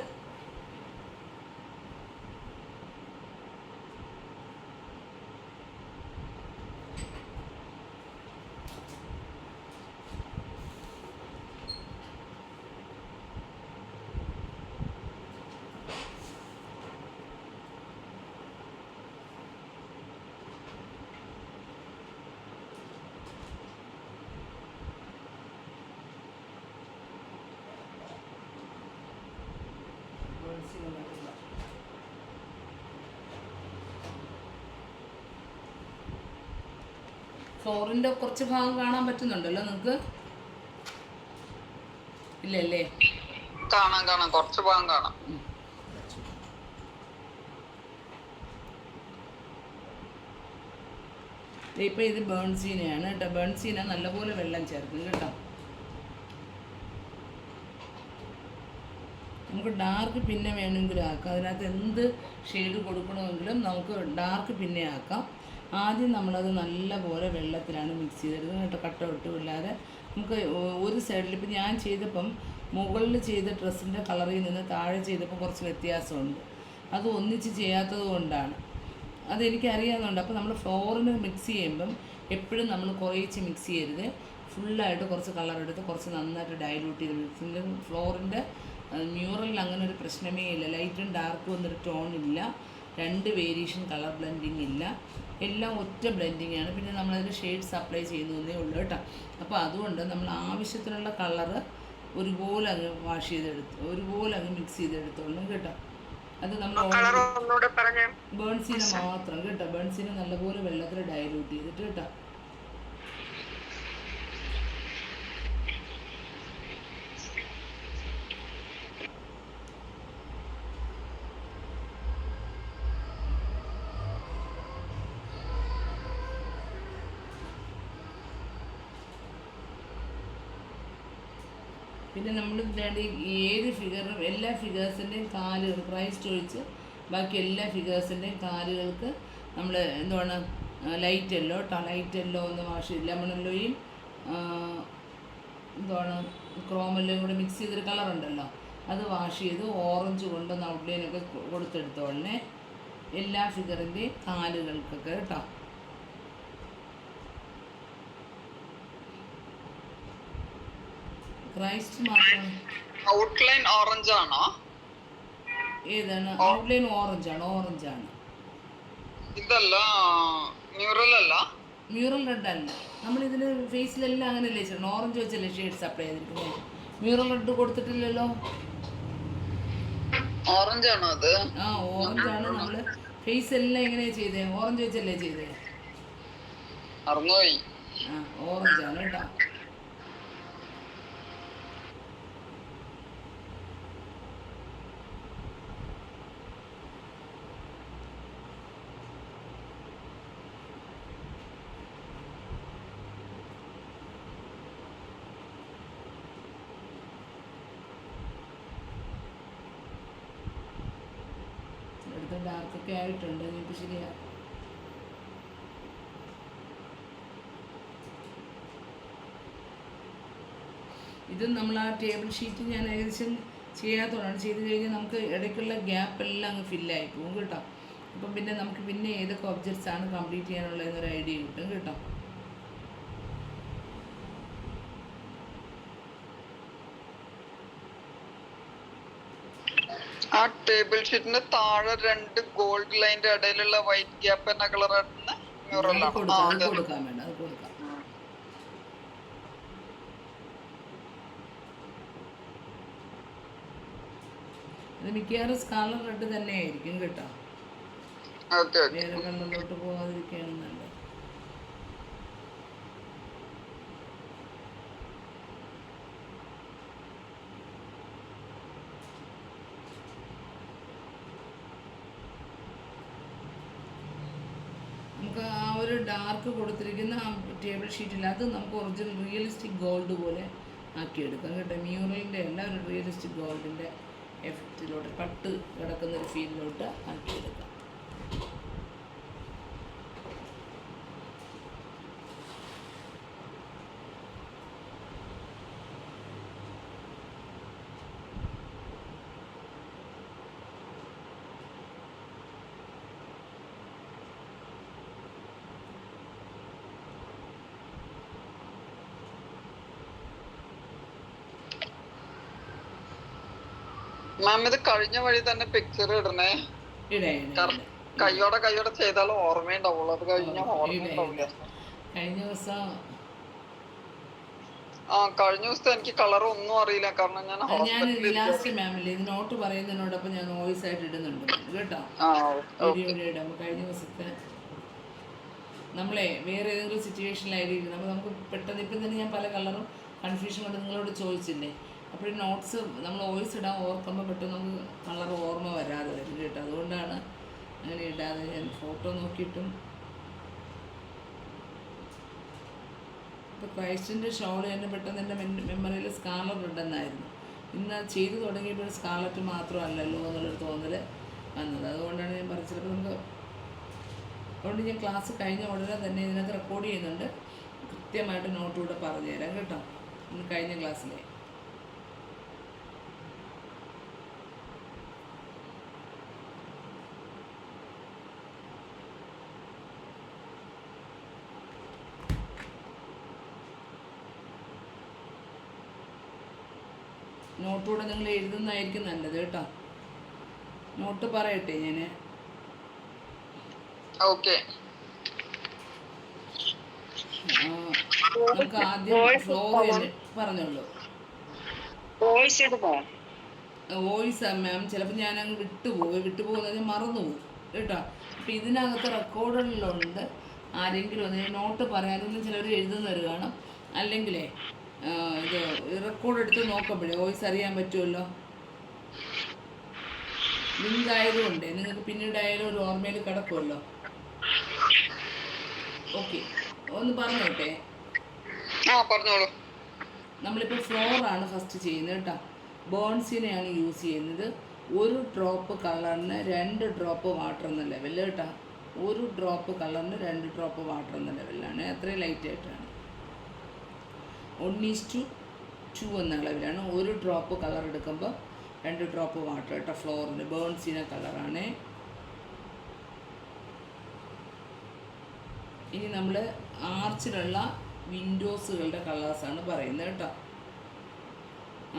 ഫ്ലോറിൻ്റെ കുറച്ച് ഭാഗം കാണാൻ പറ്റുന്നുണ്ടല്ലോ നിങ്ങൾക്ക്? ഇല്ലല്ലേ? കാണാം, കുറച്ച് ഭാഗം കാണാം. ഇപ്പം ഇത് ബേൺസീനയാണ് കേട്ടോ. ബേൺസീന നല്ലപോലെ വെള്ളം ചേർക്കും കേട്ടോ. നമുക്ക് ഡാർക്ക് പിന്നെ വേണമെങ്കിലും ആക്കാം. അതിനകത്ത് എന്ത് ഷെയ്ഡ് കൊടുക്കണമെങ്കിലും നമുക്ക് ഡാർക്ക് പിന്നെ ആക്കാം. ആദ്യം നമ്മളത് നല്ലപോലെ വെള്ളത്തിലാണ് മിക്സ് ചെയ്തെടുക്കുന്നത് കേട്ടോ. കട്ട ഒട്ടുമില്ലാതെ നമുക്ക് ഒരു സൈഡിൽ, ഇപ്പം ഞാൻ ചെയ്തപ്പം മുകളിൽ ചെയ്ത ഡ്രസ്സിൻ്റെ കളറിൽ നിന്ന് താഴെ ചെയ്തപ്പോൾ കുറച്ച് വ്യത്യാസമുണ്ട്. അത് ഒന്നിച്ച് ചെയ്യാത്തത് കൊണ്ടാണ്. അതെനിക്കറിയാവുന്നുണ്ട്. അപ്പോൾ നമ്മൾ ഫ്ലോറിന് മിക്സ് ചെയ്യുമ്പം എപ്പോഴും നമ്മൾ കുറേച്ച് മിക്സ് ചെയ്യരുത്. ഫുള്ളായിട്ട് കുറച്ച് കളർ എടുത്ത് കുറച്ച് നന്നായിട്ട് ഡൈല്യൂട്ട് ചെയ്ത് മിക്സിൻ്റെ ഫ്ലോറിൻ്റെ മ്യൂറലിൽ അങ്ങനെ ഒരു പ്രശ്നമേ ഇല്ല. ലൈറ്റും ഡാർക്കും എന്നൊരു ടോൺ ഇല്ല, 2 വേരിയേഷൻ കളർ ബ്ലെൻഡിങ് ഇല്ല, എല്ലാം ഒറ്റ ബ്ലെൻഡിങ് ആണ്. പിന്നെ നമ്മളതിൽ ഷെയ്ഡ്സ് അപ്ലൈ ചെയ്യുന്നതേ ഉള്ളൂ കേട്ടോ. അപ്പോൾ അതുകൊണ്ട് നമ്മൾ ആവശ്യത്തിനുള്ള കളറ് ഒരുപോലെ അങ്ങ് വാഷ് ചെയ്തെടുത്ത് ഒരുപോലെ അങ്ങ് മിക്സ് ചെയ്തെടുത്തോളണം കേട്ടോ. അത് നമ്മൾ കളർ ഒന്നുകൂടെ പറഞ്ഞേ. ബേൺസീനെ മാത്രം കേട്ടോ, ബേൺസീനെ നല്ലപോലെ വെള്ളത്തിൽ ഡൈലൂട്ട് ചെയ്തിട്ട് കേട്ടോ. പിന്നെ നമ്മൾ ഏത് ഫിഗറും എല്ലാ ഫിഗേഴ്സിൻ്റെയും കാലുകൾ ക്രൈസ്റ്റ് ഒഴിച്ച് ബാക്കി എല്ലാ ഫിഗേഴ്സിൻ്റെയും കാലുകൾക്ക് നമ്മൾ എന്താണ് ലൈറ്റ് യെല്ലോ കേട്ടോ, ലൈറ്റ് യെല്ലോ ഒന്ന് വാഷ് ചെയ്ത് ലെമൺ യെല്ലോയും എന്താണ് ക്രോമെല്ലോയും കൂടെ മിക്സ് ചെയ്തൊരു കളറുണ്ടല്ലോ, അത് വാഷ് ചെയ്ത് ഓറഞ്ച് കൊണ്ടൊന്ന് ഔട്ട്ലൈനൊക്കെ കൊടുത്തെടുത്തോളണേ എല്ലാ ഫിഗറിൻ്റെയും കാലുകൾക്കൊക്കെ കേട്ടോ. ക്രൈസ്റ്റ് മാത്രം. ഔട്ട്ലൈൻ ഓറഞ്ച് ആണോ? ഏതാണ്? ഔട്ട്ലൈൻ ഓറഞ്ചാണ്, ഓറഞ്ചാണ്. ഇതല്ല മ്യൂറൽ അല്ല, മ്യൂറൽ റെഡ് അല്ല. നമ്മളിതിന് ഫേസിലെല്ലാം അങ്ങനെയല്ലേ ചെയ്യണം, ഓറഞ്ച് വെച്ചല്ലേ ഷെയ്ഡ്സ് അപ്ലൈ ചെയ്തിരിക്കുന്നത്. മ്യൂറൽ റെഡ് കൊടുത്തിട്ടില്ലല്ലോ. ഓറഞ്ച് ആണോ അത്? ആ ഓറഞ്ചാണ്. നമ്മൾ ഫേസ് എല്ലാം എങ്ങനെയാണ് ചെയ്തേ? ഓറഞ്ച് വെച്ചല്ലേ ചെയ്തേ? മറന്നുപോയി. ആ ഓറഞ്ചാണ് കേട്ടോ. അടുത്ത ഡാർക്കൊക്കെ ആയിട്ടുണ്ട്, നിങ്ങൾക്ക് ശരിയാണ്. ഇത് നമ്മൾ ആ ടേബിൾ ഷീറ്റ് ഞാൻ ഏകദേശം ചെയ്യാത്തതുകൊണ്ടാണ്. ചെയ്ത് കഴിഞ്ഞാൽ നമുക്ക് ഇടയ്ക്കുള്ള ഗ്യാപ്പ് എല്ലാം അങ്ങ് ഫില്ലായി പോകും കേട്ടോ. അപ്പം പിന്നെ നമുക്ക് പിന്നെ ഏതൊക്കെ ഒബ്ജക്ട്സ് ആണ് കംപ്ലീറ്റ് ചെയ്യാനുള്ളതെന്നൊരു ഐഡിയ കിട്ടും കേട്ടോ. ആ ടേബിൾ ഷീറ്റിന്റെ താഴെ 2 ഗോൾഡ് ലൈൻ്റെ ഇടയിലുള്ള വൈറ്റ് ഗ്യാപ്പ് എന്ന കളർ മ്യൂറൽ അത് കൊടുക്കാൻ വേണ്ട, അത് കൊടുക്കാം. അത് മിക്കവാറും സ്കാലർ റെഡ് തന്നെ ആയിരിക്കും കേട്ടോ, വേറെ കളറിലോട്ട് പോകാതിരിക്കുകയാണ് നല്ലത്. നമുക്ക് ആ ഒരു ഡാർക്ക് കൊടുത്തിരിക്കുന്ന ആ ടേബിൾ ഷീറ്റിൽ അത് നമുക്ക് ഒറിജിനൽ റിയലിസ്റ്റിക് ഗോൾഡ് പോലെ ആക്കിയെടുക്കാം കേട്ടോ. മ്യൂറലിൻ്റെ എല്ലാം ഒരു റിയലിസ്റ്റിക് ഗോൾഡിൻ്റെ എഫക്റ്റിലോട്ട് പട്ട് കിടക്കുന്ന ഒരു ഫീലിലോട്ട് ആക്കിയെടുക്കാം. മാം ഇത് കഴിഞ്ഞ വഴി തന്നെ പിക്ചർ ഇടണേ. കയ്യോടെ ചെയ്താലും ഓർമ്മയുണ്ടാവുള്ളൂ. അത് കഴിഞ്ഞ ഓർമ്മയുണ്ടാവില്ല. കഴിഞ്ഞ ദിവസം കഴിഞ്ഞ ദിവസത്തെ എനിക്ക് കളർ ഒന്നും അറിയില്ല, കാരണം ഞാൻ ലാസ്റ്റ് മാമില്ലേ ഇത് നോട്ട് പറയുന്നതിനോടൊപ്പം ഞാൻ വോയിസ് ആയിട്ട് ഇടുന്നുണ്ട് കേട്ടോ. വീഡിയോ ഇടാം. കഴിഞ്ഞ ദിവസത്തെ നമ്മളെ വേറെ ഏതെങ്കിലും സിറ്റുവേഷനിലായിരിക്കും നമുക്ക് പെട്ടെന്ന് ഇപ്പം തന്നെ ഞാൻ പല കളറും കൺഫ്യൂഷൻ കൊണ്ട് നിങ്ങളോട് ചോദിച്ചില്ലേ. അപ്പോൾ ഈ നോട്ട്സ് നമ്മൾ വോയിസ് ഇടാൻ ഓർക്കുമ്പോൾ പെട്ടെന്ന് നമുക്ക് കളർ ഓർമ്മ വരാതെ വരും കേട്ടോ. അതുകൊണ്ടാണ് അങ്ങനെ ഇടാതെ ഞാൻ ഫോട്ടോ നോക്കിയിട്ടും. ഇപ്പോൾ ക്രൈസ്റ്റിൻ്റെ ഷോൾ തന്നെ പെട്ടെന്ന് എൻ്റെ മെമ്മറിയിൽ സ്കാർലറ്റ് റെഡെന്നായിരുന്നു. ഇന്ന് ചെയ്തു തുടങ്ങിയപ്പോൾ സ്കാർലറ്റ് മാത്രമല്ലല്ലോ എന്നുള്ളൊരു തോന്നൽ വന്നത്. അതുകൊണ്ടാണ് ഞാൻ പറഞ്ഞത്. ചിലപ്പോൾ നമുക്ക് അതുകൊണ്ട് ഞാൻ ക്ലാസ് കഴിഞ്ഞ ഉടനെ തന്നെ ഇതിനകത്ത് റെക്കോർഡ് ചെയ്യുന്നുണ്ട്, കൃത്യമായിട്ട് നോട്ട് കൂടെ പറഞ്ഞു തരാം കേട്ടോ. ഇന്ന് കഴിഞ്ഞ ക്ലാസ്സിലെ നോട്ടുകൂടെ നിങ്ങൾ എഴുതുന്നതായിരിക്കും നല്ലത് കേട്ടോ. നോട്ട് പറയട്ടെ ഞാൻ. ഓക്കെ. നമുക്ക് ആദ്യം ഫ്ലോർ പറഞ്ഞോളൂ. വോയിസ് മാം ചിലപ്പോൾ ഞാൻ അങ്ങ് വിട്ടുപോകുന്നത് മറന്നുപോകും കേട്ടോ. അപ്പം ഇതിനകത്ത് റെക്കോർഡുകളിലുണ്ട്. ആരെങ്കിലും ഒന്ന് നോട്ട് പറയാനൊന്നും ചിലർ എഴുതുന്നവർ കാണും. അല്ലെങ്കിലേ ഇത് റെക്കോർഡ് എടുത്ത് നോക്കുമ്പോഴേ വോയിസ് അറിയാൻ പറ്റുമല്ലോ. ലിങ്ക് ആയതുകൊണ്ട് നിങ്ങൾക്ക് പിന്നീട് ആയാലും ഒരു ഓർമ്മയിൽ കിടക്കുമല്ലോ. ഓക്കെ, ഒന്ന് പറഞ്ഞോട്ടെ. പറഞ്ഞോളൂ. നമ്മളിപ്പോൾ ഫ്ലോറാണ് ഫസ്റ്റ് ചെയ്യുന്നത് കേട്ടോ. ബേൺസിനെയാണ് യൂസ് ചെയ്യുന്നത്. 1 ഡ്രോപ്പ് കളറിന് 2 ഡ്രോപ്പ് വാട്ടർ എന്ന ലെവലിൽ കേട്ടോ. 1 ഡ്രോപ്പ് കളറിന് 2 ഡ്രോപ്പ് വാട്ടർ എന്ന ലെവലിലാണ്. അത്രയും ലൈറ്റായിട്ടാണ്. 1:2 എന്ന അളവിലാണ്. 1 ഡ്രോപ്പ് കളർ എടുക്കുമ്പോൾ 2 ഡ്രോപ്പ് വാട്ടർ കേട്ടോ. ഫ്ലോറിന് ബേൺസിനെ കളറാണ്. ഇനി നമ്മൾ ആർച്ചിലുള്ള വിൻഡോസുകളുടെ കളേഴ്സാണ് പറയുന്നത് കേട്ടോ.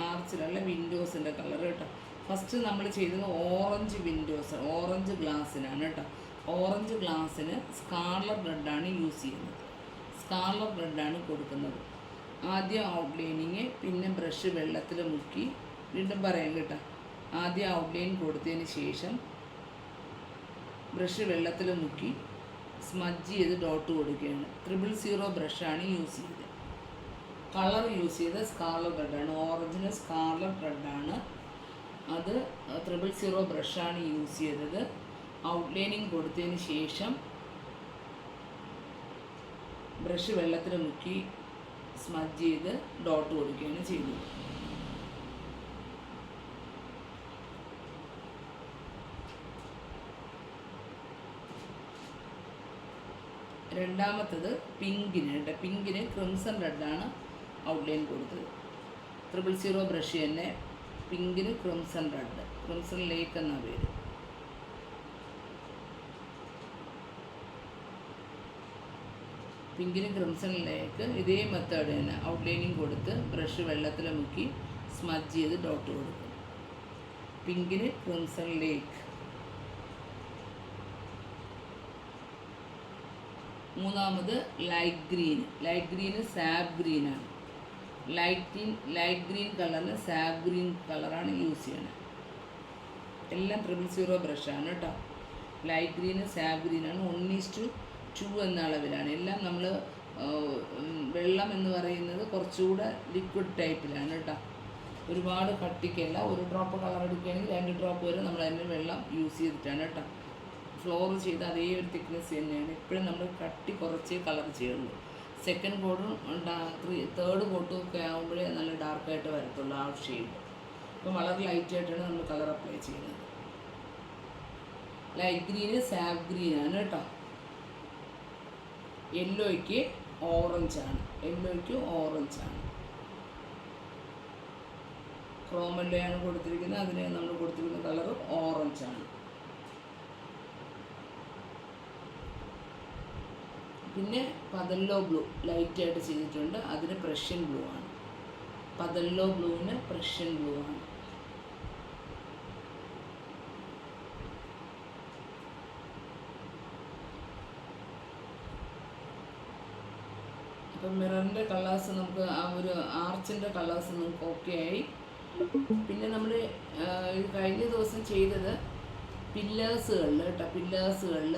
ആർച്ചിലുള്ള വിൻഡോസിൻ്റെ കളർ കേട്ടോ. ഫസ്റ്റ് നമ്മൾ ചെയ്തത് ഓറഞ്ച് വിൻഡോസ്, ഓറഞ്ച് ഗ്ലാസ്സിനാണ് കേട്ടോ. ഓറഞ്ച് ഗ്ലാസ്സിന് സ്കാർലറ്റ് റെഡാണ് യൂസ് ചെയ്യുന്നത്. സ്കാർലറ്റ് റെഡാണ് കൊടുക്കുന്നത്. ആദ്യം ഔട്ട്ലൈനിങ്, പിന്നെ ബ്രഷ് വെള്ളത്തിൽ മുക്കി, വീണ്ടും പറയാം കേട്ടോ. ആദ്യം ഔട്ട്ലൈൻ കൊടുത്തതിന് ശേഷം ബ്രഷ് വെള്ളത്തിൽ മുക്കി സ്മജ് ചെയ്ത് ഡോട്ട് കൊടുക്കുകയാണ്. 000 ബ്രഷാണ് യൂസ് ചെയ്തത്. കളർ യൂസ് ചെയ്ത് സ്കാർലറ്റ് റെഡാണ്. ഓറഞ്ചിന് സ്കാർലറ്റ് റെഡാണ്. അത് 000 ബ്രഷാണ് യൂസ് ചെയ്തത്. ഔട്ട്ലൈനിങ് കൊടുത്തതിന് ശേഷം ബ്രഷ് വെള്ളത്തിൽ മുക്കി സ്മജ് ചെയ്ത് ഡോട്ട് കൊടുക്കുകയാണ് ചെയ്തത്. രണ്ടാമത്തത് പിങ്കിന് ക്രിംസൺ റെഡാണ് ഔട്ട്ലൈൻ കൊടുത്തത്. 000 ബ്രഷ് തന്നെ. പിങ്കിന് ക്രിംസൺ റെഡ്, ക്രിംസൺ ലേക്ക് എന്ന പേര്. പിങ്കിന് ക്രിംസൺ ലേക്ക് ഇതേ മെത്തേഡ് തന്നെ. ഔട്ട്ലൈനിങ് കൊടുത്ത് ബ്രഷ് വെള്ളത്തിൽ മുക്കി സ്മജ് ചെയ്ത് ഡോട്ട് കൊടുക്കും. പിങ്കിന് ക്രിംസൺ ലേക്ക്. മൂന്നാമത് ലൈറ്റ് ഗ്രീന് സാബ് ഗ്രീനാണ്. ലൈറ്റ് ഗ്രീൻ കളറിന് സാബ് ഗ്രീൻ കളറാണ് യൂസ് ചെയ്യണത്. എല്ലാം 000 ബ്രഷാണ് കേട്ടോ. ലൈറ്റ് ഗ്രീന് സാബ് ഗ്രീനാണ്. 1:2 എന്ന അളവിലാണ്. എല്ലാം നമ്മൾ വെള്ളം എന്ന് പറയുന്നത് കുറച്ചുകൂടെ ലിക്വിഡ് ടൈപ്പിലാണ് കേട്ടോ. ഒരുപാട് കട്ടിക്കല്ല. 1 ഡ്രോപ്പ് കളർ എടുക്കുകയാണെങ്കിൽ 2 ഡ്രോപ്പ് വരെ നമ്മൾ അതിന് വെള്ളം യൂസ് ചെയ്തിട്ടാണ് കേട്ടോ. ഫ്ലോർ ചെയ്ത് അതേ ഒരു തിക്നെസ് തന്നെയാണ്. എപ്പോഴും നമ്മൾ കട്ടി കുറച്ചേ കളർ ചെയ്യുള്ളൂ. സെക്കൻഡ് കോട്ടും 3rd കോട്ടും ഒക്കെ ആകുമ്പോഴേ നല്ല ഡാർക്കായിട്ട് വരത്തുള്ളൂ ആ ഷെയ്ഡ്. അപ്പം വളരെ ലൈറ്റായിട്ടാണ് നമ്മൾ കളർ അപ്ലൈ ചെയ്യുന്നത്. ലൈറ്റ് ഗ്രീന് സാബ് ഗ്രീനാണ് കേട്ടോ. യെല്ലോയ്ക്ക് ഓറഞ്ചാണ്. ക്രോമല്ലോയാണ് കൊടുത്തിരിക്കുന്നത്. അതിന് നമ്മൾ കൊടുത്തിരിക്കുന്ന കളർ ഓറഞ്ചാണ്. പിന്നെ പതല്ലോ ബ്ലൂ ലൈറ്റായിട്ട് ചെയ്തിട്ടുണ്ട്. അതിന് പ്രഷ്യൻ ബ്ലൂ ആണ്. പതല്ലോ ബ്ലൂവിന് പ്രഷ്യൻ ബ്ലൂ ആണ്. അപ്പം മിററിൻ്റെ കളേഴ്സ് നമുക്ക് ആ ഒരു ആർച്ചിൻ്റെ കളേഴ്സ് നമുക്ക് ഓക്കെ ആയി. പിന്നെ നമ്മൾ കഴിഞ്ഞ ദിവസം ചെയ്തത് പില്ലേഴ്സുകളിൽ കേട്ടോ. പില്ലേഴ്സുകളിൽ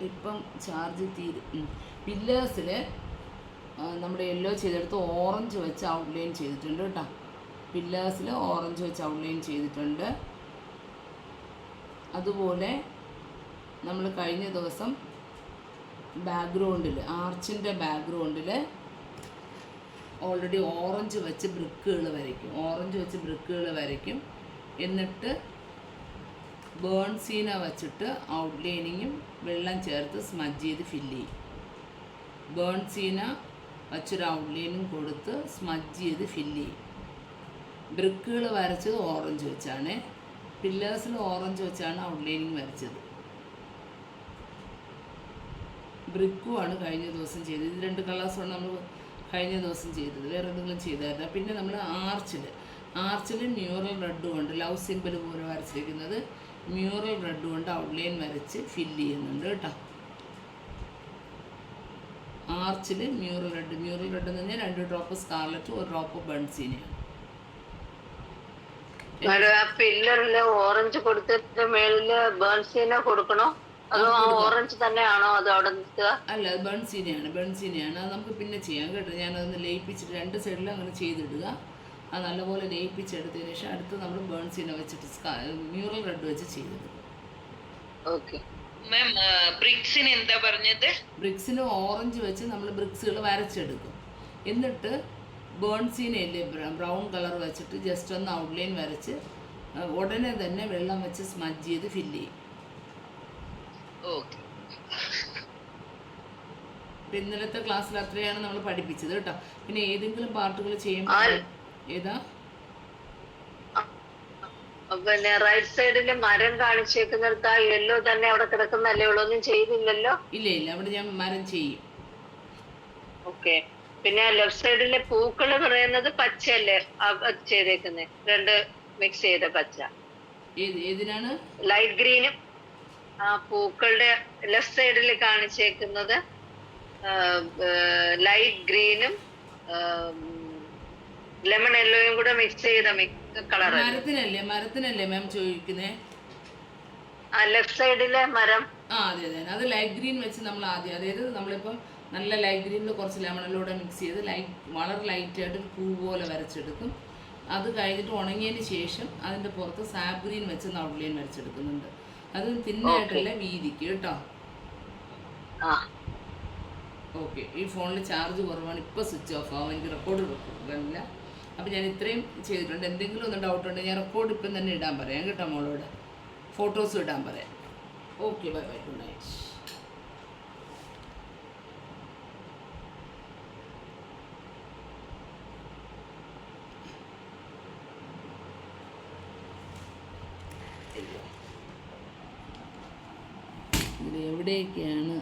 ഇപ്പം ചാർജ് പില്ലേഴ്സിൽ നമ്മുടെ യെല്ലോ ചെയ്തെടുത്ത് ഓറഞ്ച് വെച്ച് ഔട്ട്ലൈൻ ചെയ്തിട്ടുണ്ട് കേട്ടോ. പില്ലേഴ്സിൽ ഓറഞ്ച് വെച്ച് ഔട്ട്ലൈൻ ചെയ്തിട്ടുണ്ട്. അതുപോലെ നമ്മൾ കഴിഞ്ഞ ദിവസം ബാക്ക്ഗ്രൗണ്ടിൽ ആർച്ചിൻ്റെ ബാക്ക്ഗ്രൗണ്ടിൽ ഓൾറെഡി ഓറഞ്ച് വെച്ച് ബ്രിക്കുകൾ വരയ്ക്കും. എന്നിട്ട് ബേൺസീന വച്ചിട്ട് ഔട്ട്ലൈനിങ്ങും വെള്ളം ചേർത്ത് സ്മജ് ചെയ്ത് ഫില്ല് ചെയ്യും. ബേൺസീന വച്ചൊരു ഔട്ട്ലൈനും കൊടുത്ത് സ്മജ് ചെയ്ത് ഫില്ല് ചെയ്യും. ബ്രിക്കുകൾ വരച്ചത് ഓറഞ്ച് വെച്ചാണ്. പില്ലേഴ്സിൽ ഓറഞ്ച് വെച്ചാണ് ഔട്ട്ലൈനിങ് വരച്ചത്. ബ്രിക്കുമാണ് കഴിഞ്ഞ ദിവസം ചെയ്തത്. ഇത് 2 കളേഴ്സാണ് നമ്മൾ കഴിഞ്ഞ ദിവസം ചെയ്തത്. വേറെ എന്തെങ്കിലും ചെയ്തായിരുന്നു. പിന്നെ നമ്മൾ ആർച്ചിൽ മ്യൂറൽ റെഡ് കൊണ്ട് ലവ് സിമ്പിൾ പോലെ വരച്ചിരിക്കുന്നത് മ്യൂറൽ റെഡ് കൊണ്ട് ഔട്ട്ലൈൻ വരച്ച് ഫില്ല് ചെയ്യുന്നുണ്ട് കേട്ടോ. ആർച്ചിൽ മ്യൂറൽ റെഡ് എന്ന് പറഞ്ഞാൽ 2 ഡ്രോപ്പ് സ്കാർലറ്റ് 1 ഡ്രോപ്പ് ബൺസീനയാണ്. ആ പില്ലറില് ഓറഞ്ച് കൊടുത്തിട്ട് മേളില് ബേൺസീന കൊടുക്കണോ അതോ ആ ഓറഞ്ച് തന്നെയാണോ അത് അവിടെ നിൽക്കുക? അല്ല, അത് ബൺസീനയാണ്. അത് നമുക്ക് പിന്നെ ചെയ്യാം കേട്ടോ. ഞാനതൊന്ന് ലയിപ്പിച്ചിട്ട് 2 സൈഡിലും അങ്ങനെ ചെയ്തിടുക. അത് നല്ലപോലെ ലയിപ്പിച്ചെടുത്തതിന് ശേഷം അടുത്ത് നമ്മൾ ബേൺസീന വെച്ചിട്ട് മ്യൂറൽ റെഡ് വെച്ച് ചെയ്തിടും. ഓക്കെ മാം ബ്രിക്സിന് എന്താ പറഞ്ഞത്? ബ്രിക്സിന് ഓറഞ്ച് വെച്ച് നമ്മൾ ബ്രിക്സുകൾ വരച്ചെടുക്കും. എന്നിട്ട് ബേൺസീനയില്ലേ ബ്രൗൺ കളർ വെച്ചിട്ട് ജസ്റ്റ് ഒന്ന് ഔട്ട്ലൈൻ വരച്ച് ഉടനെ തന്നെ വെള്ളം വെച്ച് സ്മജ് ചെയ്ത് ഫില്ല് ചെയ്യും. ഓക്കെ. ഇന്നലത്തെ ക്ലാസ്സിൽ അത്രയാണ് നമ്മൾ പഠിപ്പിച്ചത് കേട്ടോ. പിന്നെ ഏതെങ്കിലും പാർട്ടുകൾ ചെയ്യുമ്പോൾ ഏതാ പിന്നെ റൈറ്റ് സൈഡില് മരം കാണിച്ചേക്കുന്നിടത്ത് ആ യെല്ലോ തന്നെ അവിടെ കിടക്കുന്നല്ലേ ഉള്ളൂ, ഒന്നും ചെയ്തില്ലല്ലോ? ഇല്ല, അവിടെ ഞാൻ മരം ചെയ്യും. ഓക്കെ. പിന്നെ ലെഫ്റ്റ് സൈഡിലെ പൂക്കള് പറയുന്നത് പച്ചയല്ലേ ചെയ്തേക്കുന്നേ? 2 മിക്സ് ചെയ്ത പച്ച. ഏതിനാണ്? ലൈറ്റ് ഗ്രീനും ആ പൂക്കളുടെ ലെഫ്റ്റ് സൈഡിൽ കാണിച്ചേക്കുന്നത് ലൈറ്റ് ഗ്രീനും ലെമൺ യെല്ലോയും കൂടെ മിക്സ് ചെയ്ത കളർ. മരത്തിനല്ലേ മാം ചോദിക്കുന്നേ? ആ ലെഫ്റ്റ് സൈഡിലെ മരം. അതെ. അത് ലൈറ്റ് ഗ്രീൻ വെച്ച് നമ്മൾ ആദ്യം, അതായത് നമ്മളിപ്പം നല്ല ലൈറ്റ് ഗ്രീനിൽ കുറച്ച് ലെമണിലൂടെ മിക്സ് ചെയ്ത് വളരെ ലൈറ്റായിട്ട് ഒരു പൂ പോലെ വരച്ചെടുക്കും. അത് കഴിഞ്ഞിട്ട് ഉണങ്ങിയതിന് ശേഷം അതിൻ്റെ പുറത്ത് സാബ് ഗ്രീൻ വെച്ച് ഔട്ട്ലൈൻ വരച്ചെടുക്കുന്നുണ്ട്. അത് തിന്നായിട്ടല്ല വീതിക്ക് കേട്ടോ. ഓക്കെ. ഈ ഫോണിൽ ചാർജ് കുറവാണ്, ഇപ്പോൾ സ്വിച്ച് ഓഫ് ആവും. എനിക്ക് റെക്കോർഡ് വെക്കില്ല. അപ്പോൾ ഞാൻ ഇത്രയും ചെയ്തിട്ടുണ്ട്. എന്തെങ്കിലും ഒന്ന് ഡൗട്ട് ഉണ്ടെങ്കിൽ ഞാൻ റെക്കോർഡ് ഇപ്പം തന്നെ ഇടാൻ പറയാം കേട്ടോ. മോളോട് ഫോട്ടോസും ഇടാൻ പറയാം. Okay, bye, good night. ഇതിൽ എവിടെയൊക്കെയാണ്